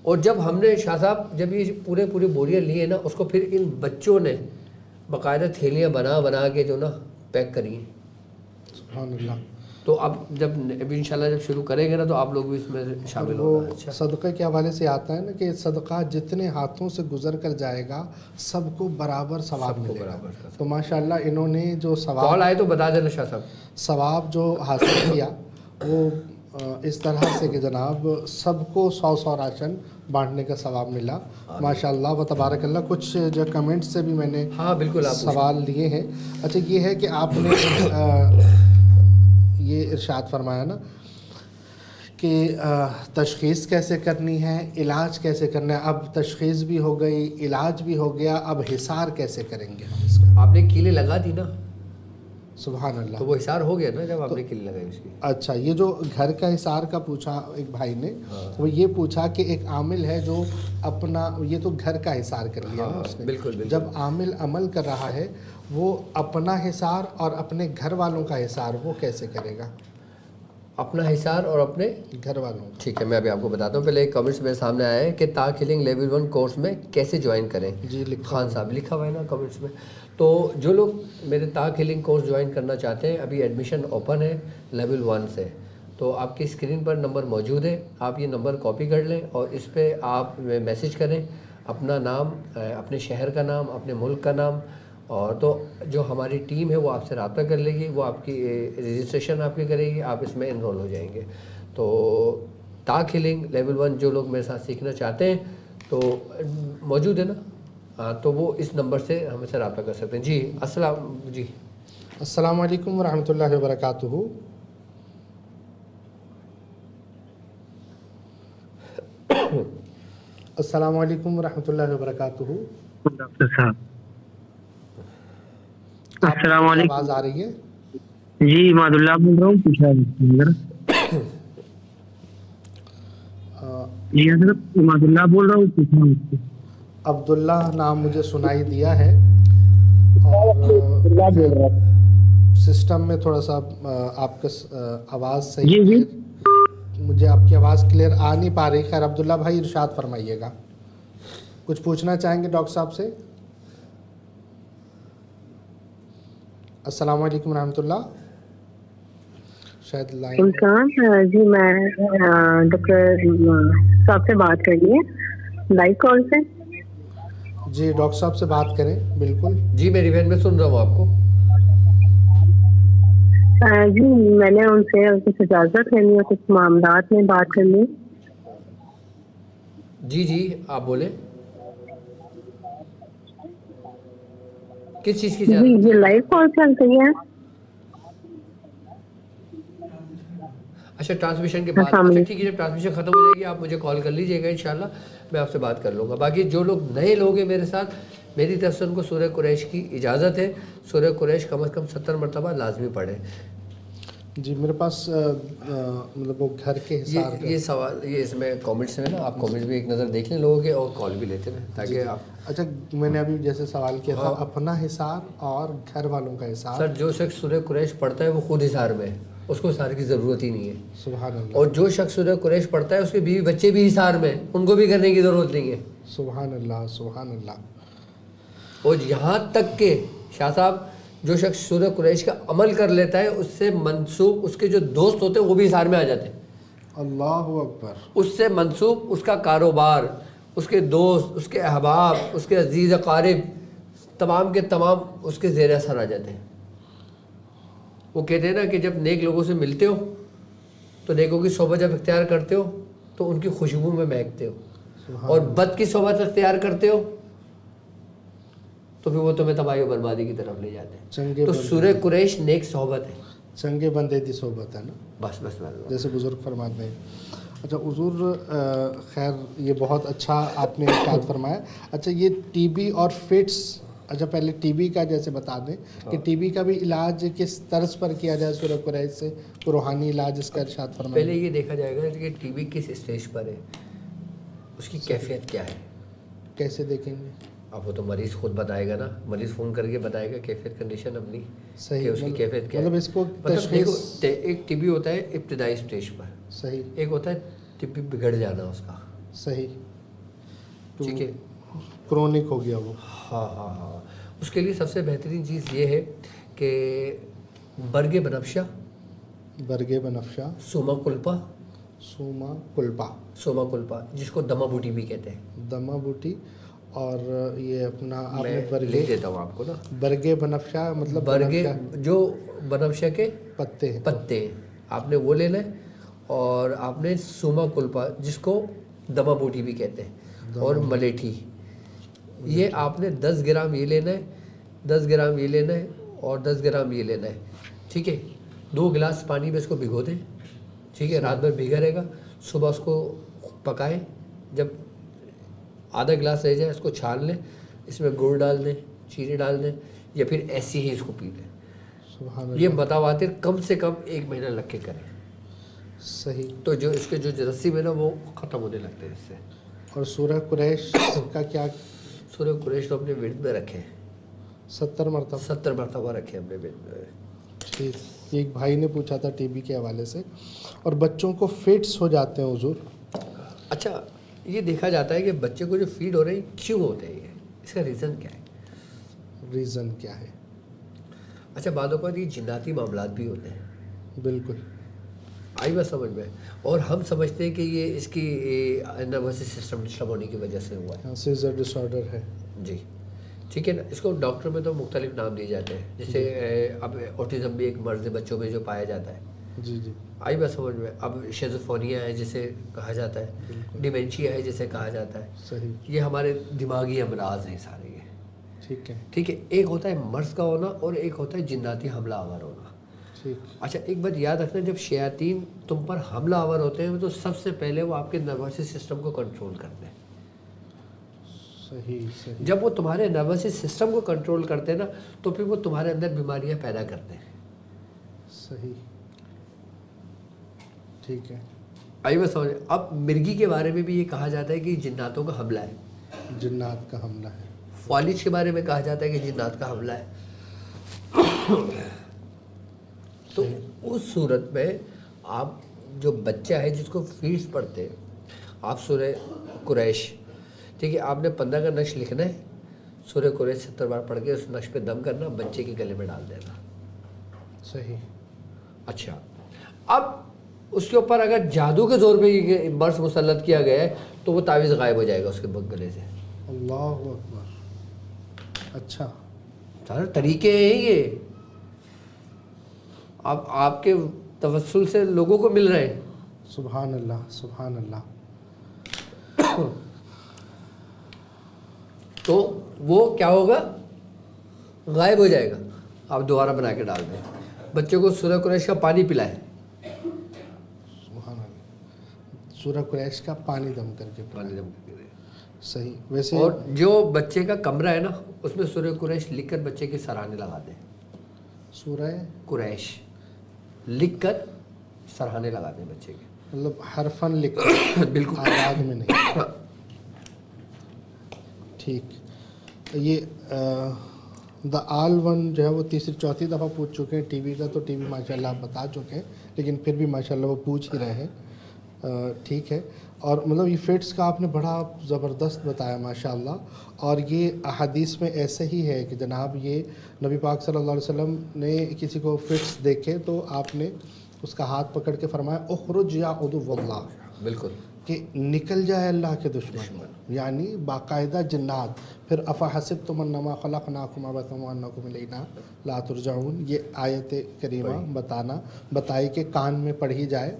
اور جب ہم نے شاہ صاحب جب یہ پورے بوریاں لی ہیں نا، اس کو پھر ان بچوں نے باقاعدہ تھیلیاں بنا کے جو نا پیک کری ہیں. سبحان اللہ. تو اب ابھی انشاءاللہ جب شروع کریں گے نا تو آپ لوگ بھی اس میں شامل وہ ہونا. اچھا صدقہ کے حوالے سے آتا ہے نا کہ صدقہ جتنے ہاتھوں سے گزر کر جائے گا سب کو برابر ثواب ملے گا. تو ماشاءاللہ انہوں نے جو کال آئے تو بتا دینا شاہ صاحب. ثواب جو حاصل کیا وہ اس طرح سے کہ جناب سب کو 100 راشن بانٹنے کا ثواب ملا. ماشاءاللہ و تبارک اللہ. کچھ جو کمنٹ سے بھی میں نے ہاں بالکل آپ سوال لیے ہیں. اچھا یہ ہے کہ آپ نے یہ ارشاد فرمایا نا کہ تشخیص کیسے کرنی ہے، علاج کیسے کرنا ہے. اب تشخیص بھی ہو گئی، علاج بھی ہو گیا، اب حصار کیسے کریں گے ہم اس کا؟ آپ نے کیلیں لگا دی نا. سبحان اللہ. تو وہ حصار ہو گیا نا جب آپ نے کیلیں لگائی اس کی. اچھا یہ جو گھر کا حصار کا پوچھا ایک بھائی نے، وہ یہ پوچھا کہ ایک عامل ہے جو اپنا، یہ تو گھر کا حصار کر لیا نا اس نے. بالکل. جب عامل عمل کر رہا ہے وہ اپنا حصار اور اپنے گھر والوں کا حصار وہ کیسے کرے گا؟ اپنا حصار اور اپنے گھر والوں کا. ٹھیک ہے میں ابھی آپ کو بتاتا ہوں. پہلے ایک کمنٹس میرے سامنے آیا ہے کہ تاک ہیلنگ لیول 1 کورس میں کیسے جوائن کریں. جی خان صاحب لکھا ہوا ہے نا کمنٹس میں. تو جو لوگ میرے تاک ہیلنگ کورس جوائن کرنا چاہتے ہیں ابھی ایڈمیشن اوپن ہے لیول 1 سے. تو آپ کی اسکرین پر نمبر موجود ہے، آپ یہ نمبر کاپی کر لیں اور اس پہ آپ میسیج کریں اپنا نام، اپنے شہر کا نام، اپنے ملک کا نام. اور تو جو ہماری ٹیم ہے وہ آپ سے رابطہ کر لے گی، وہ آپ کی رجسٹریشن آپ کی کرے گی، آپ اس میں انرول ہو جائیں گے. تو تاک ہیلنگ لیول 1 جو لوگ میرے ساتھ سیکھنا چاہتے ہیں تو موجود ہے نا. تو وہ اس نمبر سے ہم سے رابطہ کر سکتے ہیں. جی السلام علیکم ورحمۃ اللہ وبرکاتہ. السلام علیکم ورحمۃ اللہ وبرکاتہ. ڈاکٹر صاحب السلام علیکم. آواز آ رہی ہے؟ جی ماد اللہ بول رہا ہوں. جی حضرت ماد اللہ بول رہا ہوں. عبداللہ نام مجھے سنائی دیا ہے اور سسٹم میں تھوڑا سا آپ کا آواز صحیح مجھے آپ کی آواز کلیئر آ نہیں پا رہی. خیر عبداللہ بھائی ارشاد فرمائیے گا. کچھ پوچھنا چاہیں گے ڈاکٹر صاحب سے؟ السلام علیکم ورحمۃ اللہ. شاید لائن جی میں ڈاکٹر صاحب سے بات کریے لائیو کال سے. جی ڈاکٹر صاحب سے بات کریں. بالکل جی میری بہن میں سن رہا ہوں آپ کو. جی میں نے ان سے کچھ اجازت لینی ہے، کچھ معاملات میں بات کرنی. جی آپ بولیں کس چیز کی جی یہ لائیو کال چل رہی ہے. اچھا ٹرانسمیشن کے بعد. اچھا ٹھیک ہے جب ٹرانسمیشن ختم ہو جائے گی آپ مجھے کال کر لیجیے گا، انشاءاللہ میں آپ سے بات کر لوں گا. باقی جو لوگ نئے لوگ ہیں میرے ساتھ، میری طرف سے ان کو سورہ قریش کی اجازت ہے. سورہ قریش کم از کم 70 مرتبہ لازمی پڑھیں. جی میرے پاس مطلب وہ گھر کے حساب یہ سوال یہ اس میں کامنٹس میں نا آپ کامنٹس بھی ایک نظر دیکھ لیں لوگوں کے اور کال بھی لیتے ہیں تاکہ آپ. اچھا میں نے ابھی جیسے سوال کیا تھا اپنا حساب اور گھر والوں کا حساب. سر جو شخص سورہ قریش پڑھتا ہے وہ خود حصار میں ہے, اس کو حصار کی ضرورت ہی نہیں ہے. سبحان اللہ. اور جو شخص سورہ قریش پڑھتا ہے اس کے بیوی بچے بھی حصار میں, ان کو بھی کرنے کی ضرورت نہیں ہے. سبحان اللہ سبحان اللہ. اور یہاں تک کہ شاہ صاحب جو شخص سورہ قریش کا عمل کر لیتا ہے اس سے منسوب اس کے جو دوست ہوتے ہیں وہ بھی حصار میں آ جاتے ہیں. اللہ اکبر. اس سے منسوب اس کا کاروبار, اس کے دوست, اس کے احباب, اس کے عزیز اقارب تمام کے تمام اس کے زیر اثر آ جاتے ہیں. وہ کہتے ہیں نا کہ جب نیک لوگوں سے ملتے ہو تو نیکوں کی صحبت جب اختیار کرتے ہو تو ان کی خوشبو میں مہکتے ہو, اور بد کی صحبت اختیار کرتے ہو تو پھر وہ تمہیں تباہی و بربادی کی طرف لے جاتے ہیں. تو سورہ قریش نیک صحبت ہے, چنگے بندے دی صحبت ہے نا. بس جیسے بزرگ فرماتے ہیں. اچھا حضور خیر یہ بہت اچھا آپ نے ارشاد فرمایا. اچھا یہ ٹی بی اور فٹس, اچھا پہلے ٹی بی کا جیسے بتا دیں کہ ٹی بی کا بھی علاج کس طرز پر کیا جائے سورہ قریش سے, روحانی علاج اس کا ارشاد فرمایا. پہلے یہ دیکھا جائے گا کہ ٹی بی کس اسٹیج پر ہے, اس کی کیفیت کیا ہے. کیسے دیکھیں گے؟ اب وہ تو مریض خود بتائے گا نا, مریض فون کر کے بتائے گا کیفیت کنڈیشن اپنی کہ اس کی کیفیت کیا ہے. مطلب اس کو دیکھو ایک ٹی بی ہوتا ہے ابتدائی اسٹیج پر, صحیح, ایک ہوتا ہے ٹی بی بگڑ جانا اس کا, صحیح, ٹھیک ہے, کرونک ہو گیا وہ. ہاں اس کے لیے سب سے بہترین چیز یہ ہے کہ برگ بنفشہ, سوما کلپا جس کو دما بوٹی بھی کہتے ہیں, دما بوٹی, اور یہ اپنا آپ نے لکھ دیتا ہوں آپ کو نا, برگے بنفشہ مطلب برگے جو بنفشہ کے پتے آپ نے وہ لینا ہے, اور آپ نے سوما کلپا جس کو دما بوٹی بھی کہتے ہیں, اور ملیٹھی, یہ آپ نے 10 گرام یہ لینا ہے, 10 گرام یہ لینا ہے, اور 10 گرام یہ لینا ہے, ٹھیک ہے. 2 گلاس پانی میں اس کو بھگو دیں, ٹھیک ہے, رات بھر بھیگا رہے گا, صبح اس کو پکائیں, جب آدھا گلاس رہ جائے اس کو چھان لیں, اس میں گڑ ڈال دیں, چینی ڈال دیں, یا پھر ایسی ہی اس کو پی لیں. یہ متواتر کم سے کم 1 مہینہ لگ کے کریں. صحیح. تو جو اس کے جو جراثیم ہے نا وہ ختم ہونے لگتے ہیں اس سے. اور سورہ قریش کا کیا؟ سورہ قریش تو اپنے ورد میں رکھے 70 مرتبہ رکھے اپنے ورد میں. ٹھیک. ایک بھائی نے پوچھا تھا ٹی بی کے حوالے سے, اور بچوں کو فٹس ہو جاتے ہیں حضور. اچھا یہ دیکھا جاتا ہے کہ بچے کو جو فیڈ ہو رہے ہیں کیوں ہوتے ہیں, اس کا ریزن کیا ہے؟ ریزن کیا ہے؟ اچھا بعض اوقات یہ جناتی معاملات بھی ہوتے ہیں. بالکل آئی بات سمجھ میں, اور ہم سمجھتے ہیں کہ یہ اس کی نروس سسٹم ڈسٹرب ہونے کی وجہ سے ہوا ہے, سیزر ڈس آرڈر ہے. جی ٹھیک ہے نا. اس کو ڈاکٹر میں تو مختلف نام دیے جاتے ہیں, جیسے اب اوٹیزم بھی ایک مرض بچوں میں جو پایا جاتا ہے. جی آئی بات سمجھ میں. اب شیزوفونیا ہے جسے کہا جاتا ہے, ڈیمینشیا ہے جسے کہا جاتا ہے. صحیح. یہ ہمارے دماغی امراض ہیں سارے یہ. ٹھیک ہے. ایک ہوتا ہے مرض کا ہونا, اور ایک ہوتا ہے جناتی حملہ آور ہونا. اچھا ایک بات یاد رکھنا, جب شیاطین تم پر حملہ آور ہوتے ہیں تو سب سے پہلے وہ آپ کے نروس سسٹم کو کنٹرول کرتے ہیں. صحیح. جب وہ تمہارے نروس سسٹم کو کنٹرول کرتے ہیں نا تو پھر وہ تمہارے اندر بیماریاں پیدا کرتے ہیں. صحیح. ٹھیک ہے. آئی بات سمجھ. اب مرغی کے بارے میں بھی یہ کہا جاتا ہے کہ جناتوں کا حملہ ہے, جنات کا حملہ ہے. فالج کے بارے میں کہا جاتا ہے کہ جنات کا حملہ ہے. تو اس صورت میں آپ جو بچہ ہے جس کو فیڈس پڑھتے ہیں, آپ سورہ قریش, ٹھیک ہے, آپ نے 15 کا نقش لکھنا ہے, سورہ قریش 70 بار پڑھ کے اس نقش پہ دم کرنا, بچے کے گلے میں ڈال دینا. صحیح. اچھا اب اس کے اوپر اگر جادو کے زور پہ یہ مرض مسلط کیا گیا ہے تو وہ تعویذ غائب ہو جائے گا اس کے گلے سے. اللہ اکبر. اچھا سارے طریقے ہیں یہ, اب آپ کے توسل سے لوگوں کو مل رہے ہیں. سبحان اللہ سبحان اللہ. تو وہ کیا ہوگا, غائب ہو جائے گا. آپ دوبارہ بنا کے ڈال دیں, بچوں کو سورہ قریش کا پانی پلائیں. سبحان اللہ. سورہ قریش کا پانی دم کر کے پلائیں. صحیح. ویسے اور جو بچے کا کمرہ ہے نا اس میں سورہ قریش لکھ کر بچے کے سرانے لگا دیں. سورہ قریش لکھ کر سرہانے لگا دیں بچے کے. مطلب حرفاً لکھ کر بالکل آواز میں نہیں. ٹھیک. یہ دا آل ون جو ہے وہ تیسری چوتھی دفعہ پوچھ چکے ہیں. ٹی وی کا تو ٹی وی ماشاء اللہ آپ بتا چکے ہیں, لیکن پھر بھی ماشاء اللہ وہ پوچھ ہی رہے ہیں. ٹھیک ہے. اور مطلب یہ فٹس کا آپ نے بڑا زبردست بتایا ماشاء اللہ. اور یہ احادیث میں ایسے ہی ہے کہ جناب یہ نبی پاک صلی اللہ علیہ وسلم نے کسی کو فٹس دیکھے تو آپ نے اس کا ہاتھ پکڑ کے فرمایا اخرج یا عدو اللہ, بالکل, کہ نکل جائے اللہ کے دشمن, یعنی باقاعدہ جنات. پھر افحسبتم انما خلقناکم عبثا وانکم الینا لا ترجعون, یہ آیت کریمہ بتائی کہ کان میں پڑھی جائے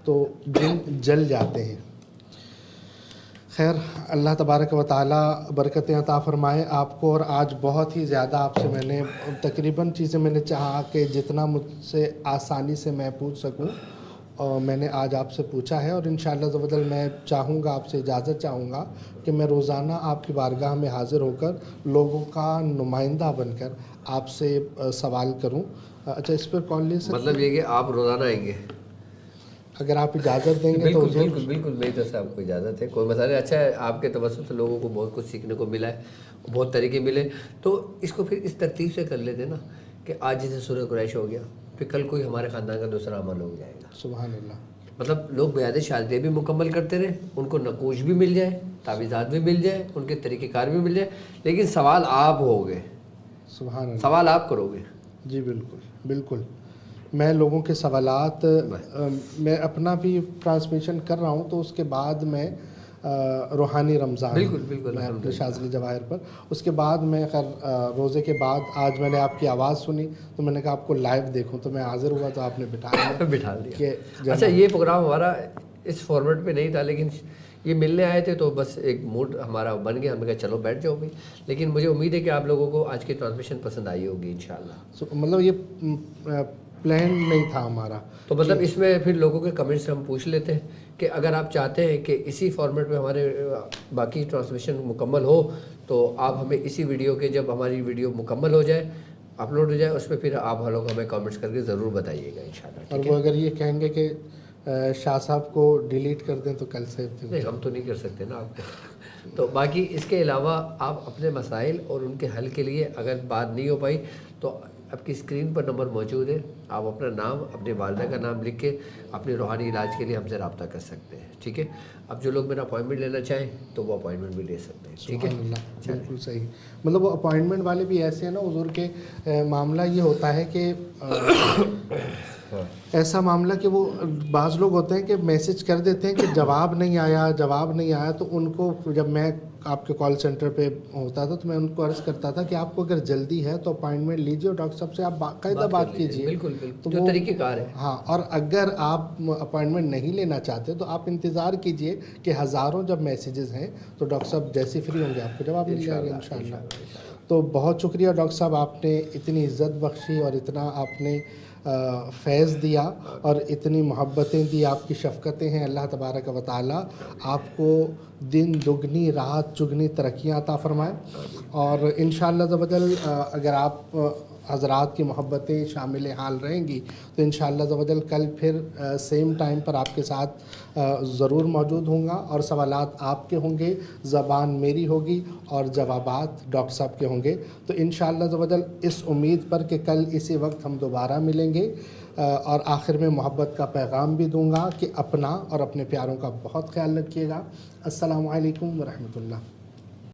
تو جن جل جاتے ہیں. خیر, اللہ تبارک و تعالی برکتیں عطا فرمائے آپ کو. اور آج بہت ہی زیادہ آپ سے میں نے تقریباً چیزیں میں نے چاہا کہ جتنا مجھ سے آسانی سے میں پوچھ سکوں اور میں نے آج آپ سے پوچھا ہے. اور انشاءاللہ عز و جل میں چاہوں گا, آپ سے اجازت چاہوں گا کہ میں روزانہ آپ کی بارگاہ میں حاضر ہو کر لوگوں کا نمائندہ بن کر آپ سے سوال کروں. اچھا, اس پر کال لے سکتے مطلب یہ کہ آپ روزانہ آئیں گے؟ اگر آپ اجازت دیں گے تو بالکل میری طرف سے آپ کو اجازت ہے, کوئی مسئلہ نہیں. اچھا ہے, آپ کے توسط سے لوگوں کو بہت کچھ سیکھنے کو ملا ہے, بہت طریقے ملے. تو اس کو پھر اس ترتیب سے کر لیتے نا کہ آج جیسے سورہ قریش ہو گیا, پھر کل کوئی ہمارے خاندان کا دوسرا عمل ہو جائے گا. سبحان اللہ. مطلب لوگ بیعت شاذلیہ بھی مکمل کرتے رہے, ان کو نقوش بھی مل جائے, تعویذات بھی مل جائے, ان کے طریقہ کار بھی مل جائے, لیکن سوال آپ ہوگے, سبحان اللہ, سوال آپ کرو گے. جی بالکل بالکل. میں لوگوں کے سوالات میں اپنا بھی ٹرانسمیشن کر رہا ہوں, تو اس کے بعد میں روحانی رمضان بالکل میں اپنے شاذلی جواہر پر, اس کے بعد میں خیر روزے کے بعد آج میں نے آپ کی آواز سنی تو میں نے کہا آپ کو لائیو دیکھوں, تو میں حاضر ہوا تو آپ نے بٹھا دیا. اچھا, یہ پروگرام ہمارا اس فارمیٹ پہ نہیں تھا, لیکن یہ ملنے آئے تھے تو بس ایک موڈ ہمارا بن گیا, ہم نے کہا چلو بیٹھ جاؤ بھائی. لیکن مجھے امید ہے کہ آپ لوگوں کو آج کی ٹرانسمیشن پسند آئی ہوگی انشاءاللہ. مطلب یہ پلان نہیں تھا ہمارا. تو مطلب اس میں پھر لوگوں کے کمنٹس ہم پوچھ لیتے ہیں کہ اگر آپ چاہتے ہیں کہ اسی فارمیٹ میں ہمارے باقی ٹرانسمیشن مکمل ہو تو آپ ہمیں اسی ویڈیو کے, جب ہماری ویڈیو مکمل ہو جائے, اپلوڈ ہو جائے, اس پہ پھر آپ لوگ ہمیں کمنٹس کر کے ضرور بتائیے گا انشاءاللہ. اور وہ اگر یہ کہیں گے کہ شاہ صاحب کو ڈیلیٹ کر دیں تو کل سے نہیں, ہم تو نہیں کر سکتے نا آپ کو. تو باقی اس کے علاوہ آپ اپنے مسائل اور ان کے حل کے لیے اگر بات نہیں ہو پائی تو آپ کی اسکرین پر نمبر موجود ہے, آپ اپنا نام, اپنے والدہ کا نام لکھ کے اپنے روحانی علاج کے لیے ہم سے رابطہ کر سکتے ہیں. ٹھیک ہے, اب جو لوگ میرا اپوائنٹمنٹ لینا چاہیں تو وہ اپوائنٹمنٹ بھی لے سکتے ہیں. ٹھیک ہے, بالکل صحیح. مطلب وہ اپوائنٹمنٹ والے بھی ایسے ہیں نا حضور کے, معاملہ یہ ہوتا ہے کہ ایسا معاملہ کہ وہ بعض لوگ ہوتے ہیں کہ میسج کر دیتے ہیں کہ جواب نہیں آیا, تو ان کو جب میں آپ کے کال سینٹر پہ ہوتا تھا تو میں ان کو عرض کرتا تھا کہ آپ کو اگر جلدی ہے تو اپوائنٹمنٹ لیجیے اور ڈاکٹر صاحب سے آپ باقاعدہ بات کیجیے. بالکل, جو طریقہ کار ہے. ہاں, اور اگر آپ اپوائنٹمنٹ نہیں لینا چاہتے تو آپ انتظار کیجیے کہ ہزاروں جب میسیجز ہیں تو ڈاکٹر صاحب جیسے فری ہوں گے آپ کو جواب مل جائے گا انشاءاللہ. تو بہت شکریہ ڈاکٹر صاحب, آپ نے اتنی عزت بخشی اور اتنا آپ نے فیض دیا اور اتنی محبتیں دی, آپ کی شفقتیں ہیں. اللہ تبارک و تعالی آپ کو دن دگنی رات چگنی ترقیاں عطا فرمائے. اور انشاءاللہ عز و جل اگر آپ حضرات کی محبتیں شامل حال رہیں گی تو انشاءاللہ عز و جل کل پھر سیم ٹائم پر آپ کے ساتھ ضرور موجود ہوں گا, اور سوالات آپ کے ہوں گے, زبان میری ہوگی اور جوابات ڈاکٹر صاحب کے ہوں گے. تو انشاءاللہ عز و جل اس امید پر کہ کل اسی وقت ہم دوبارہ ملیں گے, اور آخر میں محبت کا پیغام بھی دوں گا کہ اپنا اور اپنے پیاروں کا بہت خیال رکھیے گا. السلام علیکم ورحمۃ اللہ.